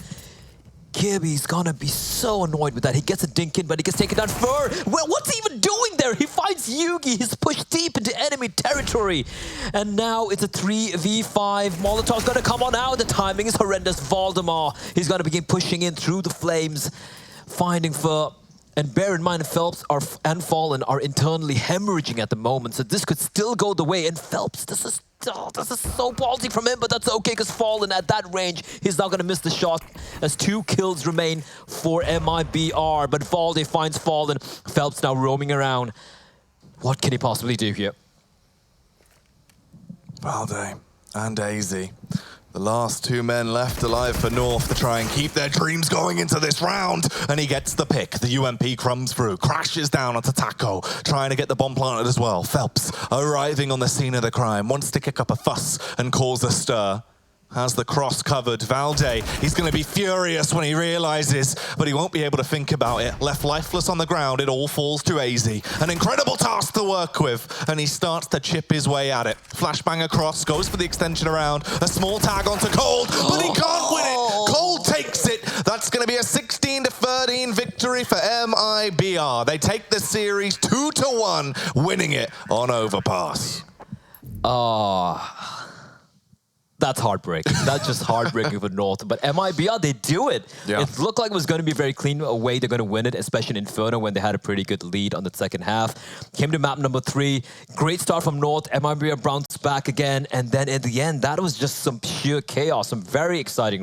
Kirby's gonna be so annoyed with that. He gets a dink in, but he gets taken down fur. Well, what's he even doing there? He finds Yugi. He's pushed deep into enemy territory. And now it's a 3v5. Molotov's gonna come on out. The timing is horrendous. Voldemar, he's gonna begin pushing in through the flames, finding fur. And bear in mind, Phelps and Fallen are internally hemorrhaging at the moment, so this could still go the way. And Phelps, this is so ballsy from him, but that's okay, because Fallen at that range, he's not going to miss the shot, as 2 kills remain for MIBR. But Valde finds Fallen. Phelps now roaming around. What can he possibly do here? Valde and AZ. The last 2 men left alive for North to try and keep their dreams going into this round. And he gets the pick. The UMP crumbs through, crashes down onto Taco, trying to get the bomb planted as well. Phelps, arriving on the scene of the crime, wants to kick up a fuss and cause a stir. Has the cross covered. Valde, he's going to be furious when he realizes, but he won't be able to think about it. Left lifeless on the ground, it all falls to AZ. An incredible task to work with, and he starts to chip his way at it. Flashbang across, goes for the extension around, a small tag onto Cold, but he can't win it. Cold takes it. That's going to be a 16 to 13 victory for MIBR. They take the series 2 to 1, winning it on Overpass. That's heartbreaking. That's just heartbreaking for North. But MIBR, they do it. Yeah. It looked like it was going to be a very clean way they're going to win it, especially in Inferno when they had a pretty good lead on the second half. Came to map number 3. Great start from North. MIBR bounced back again. And then in the end, that was just some pure chaos. Some very exciting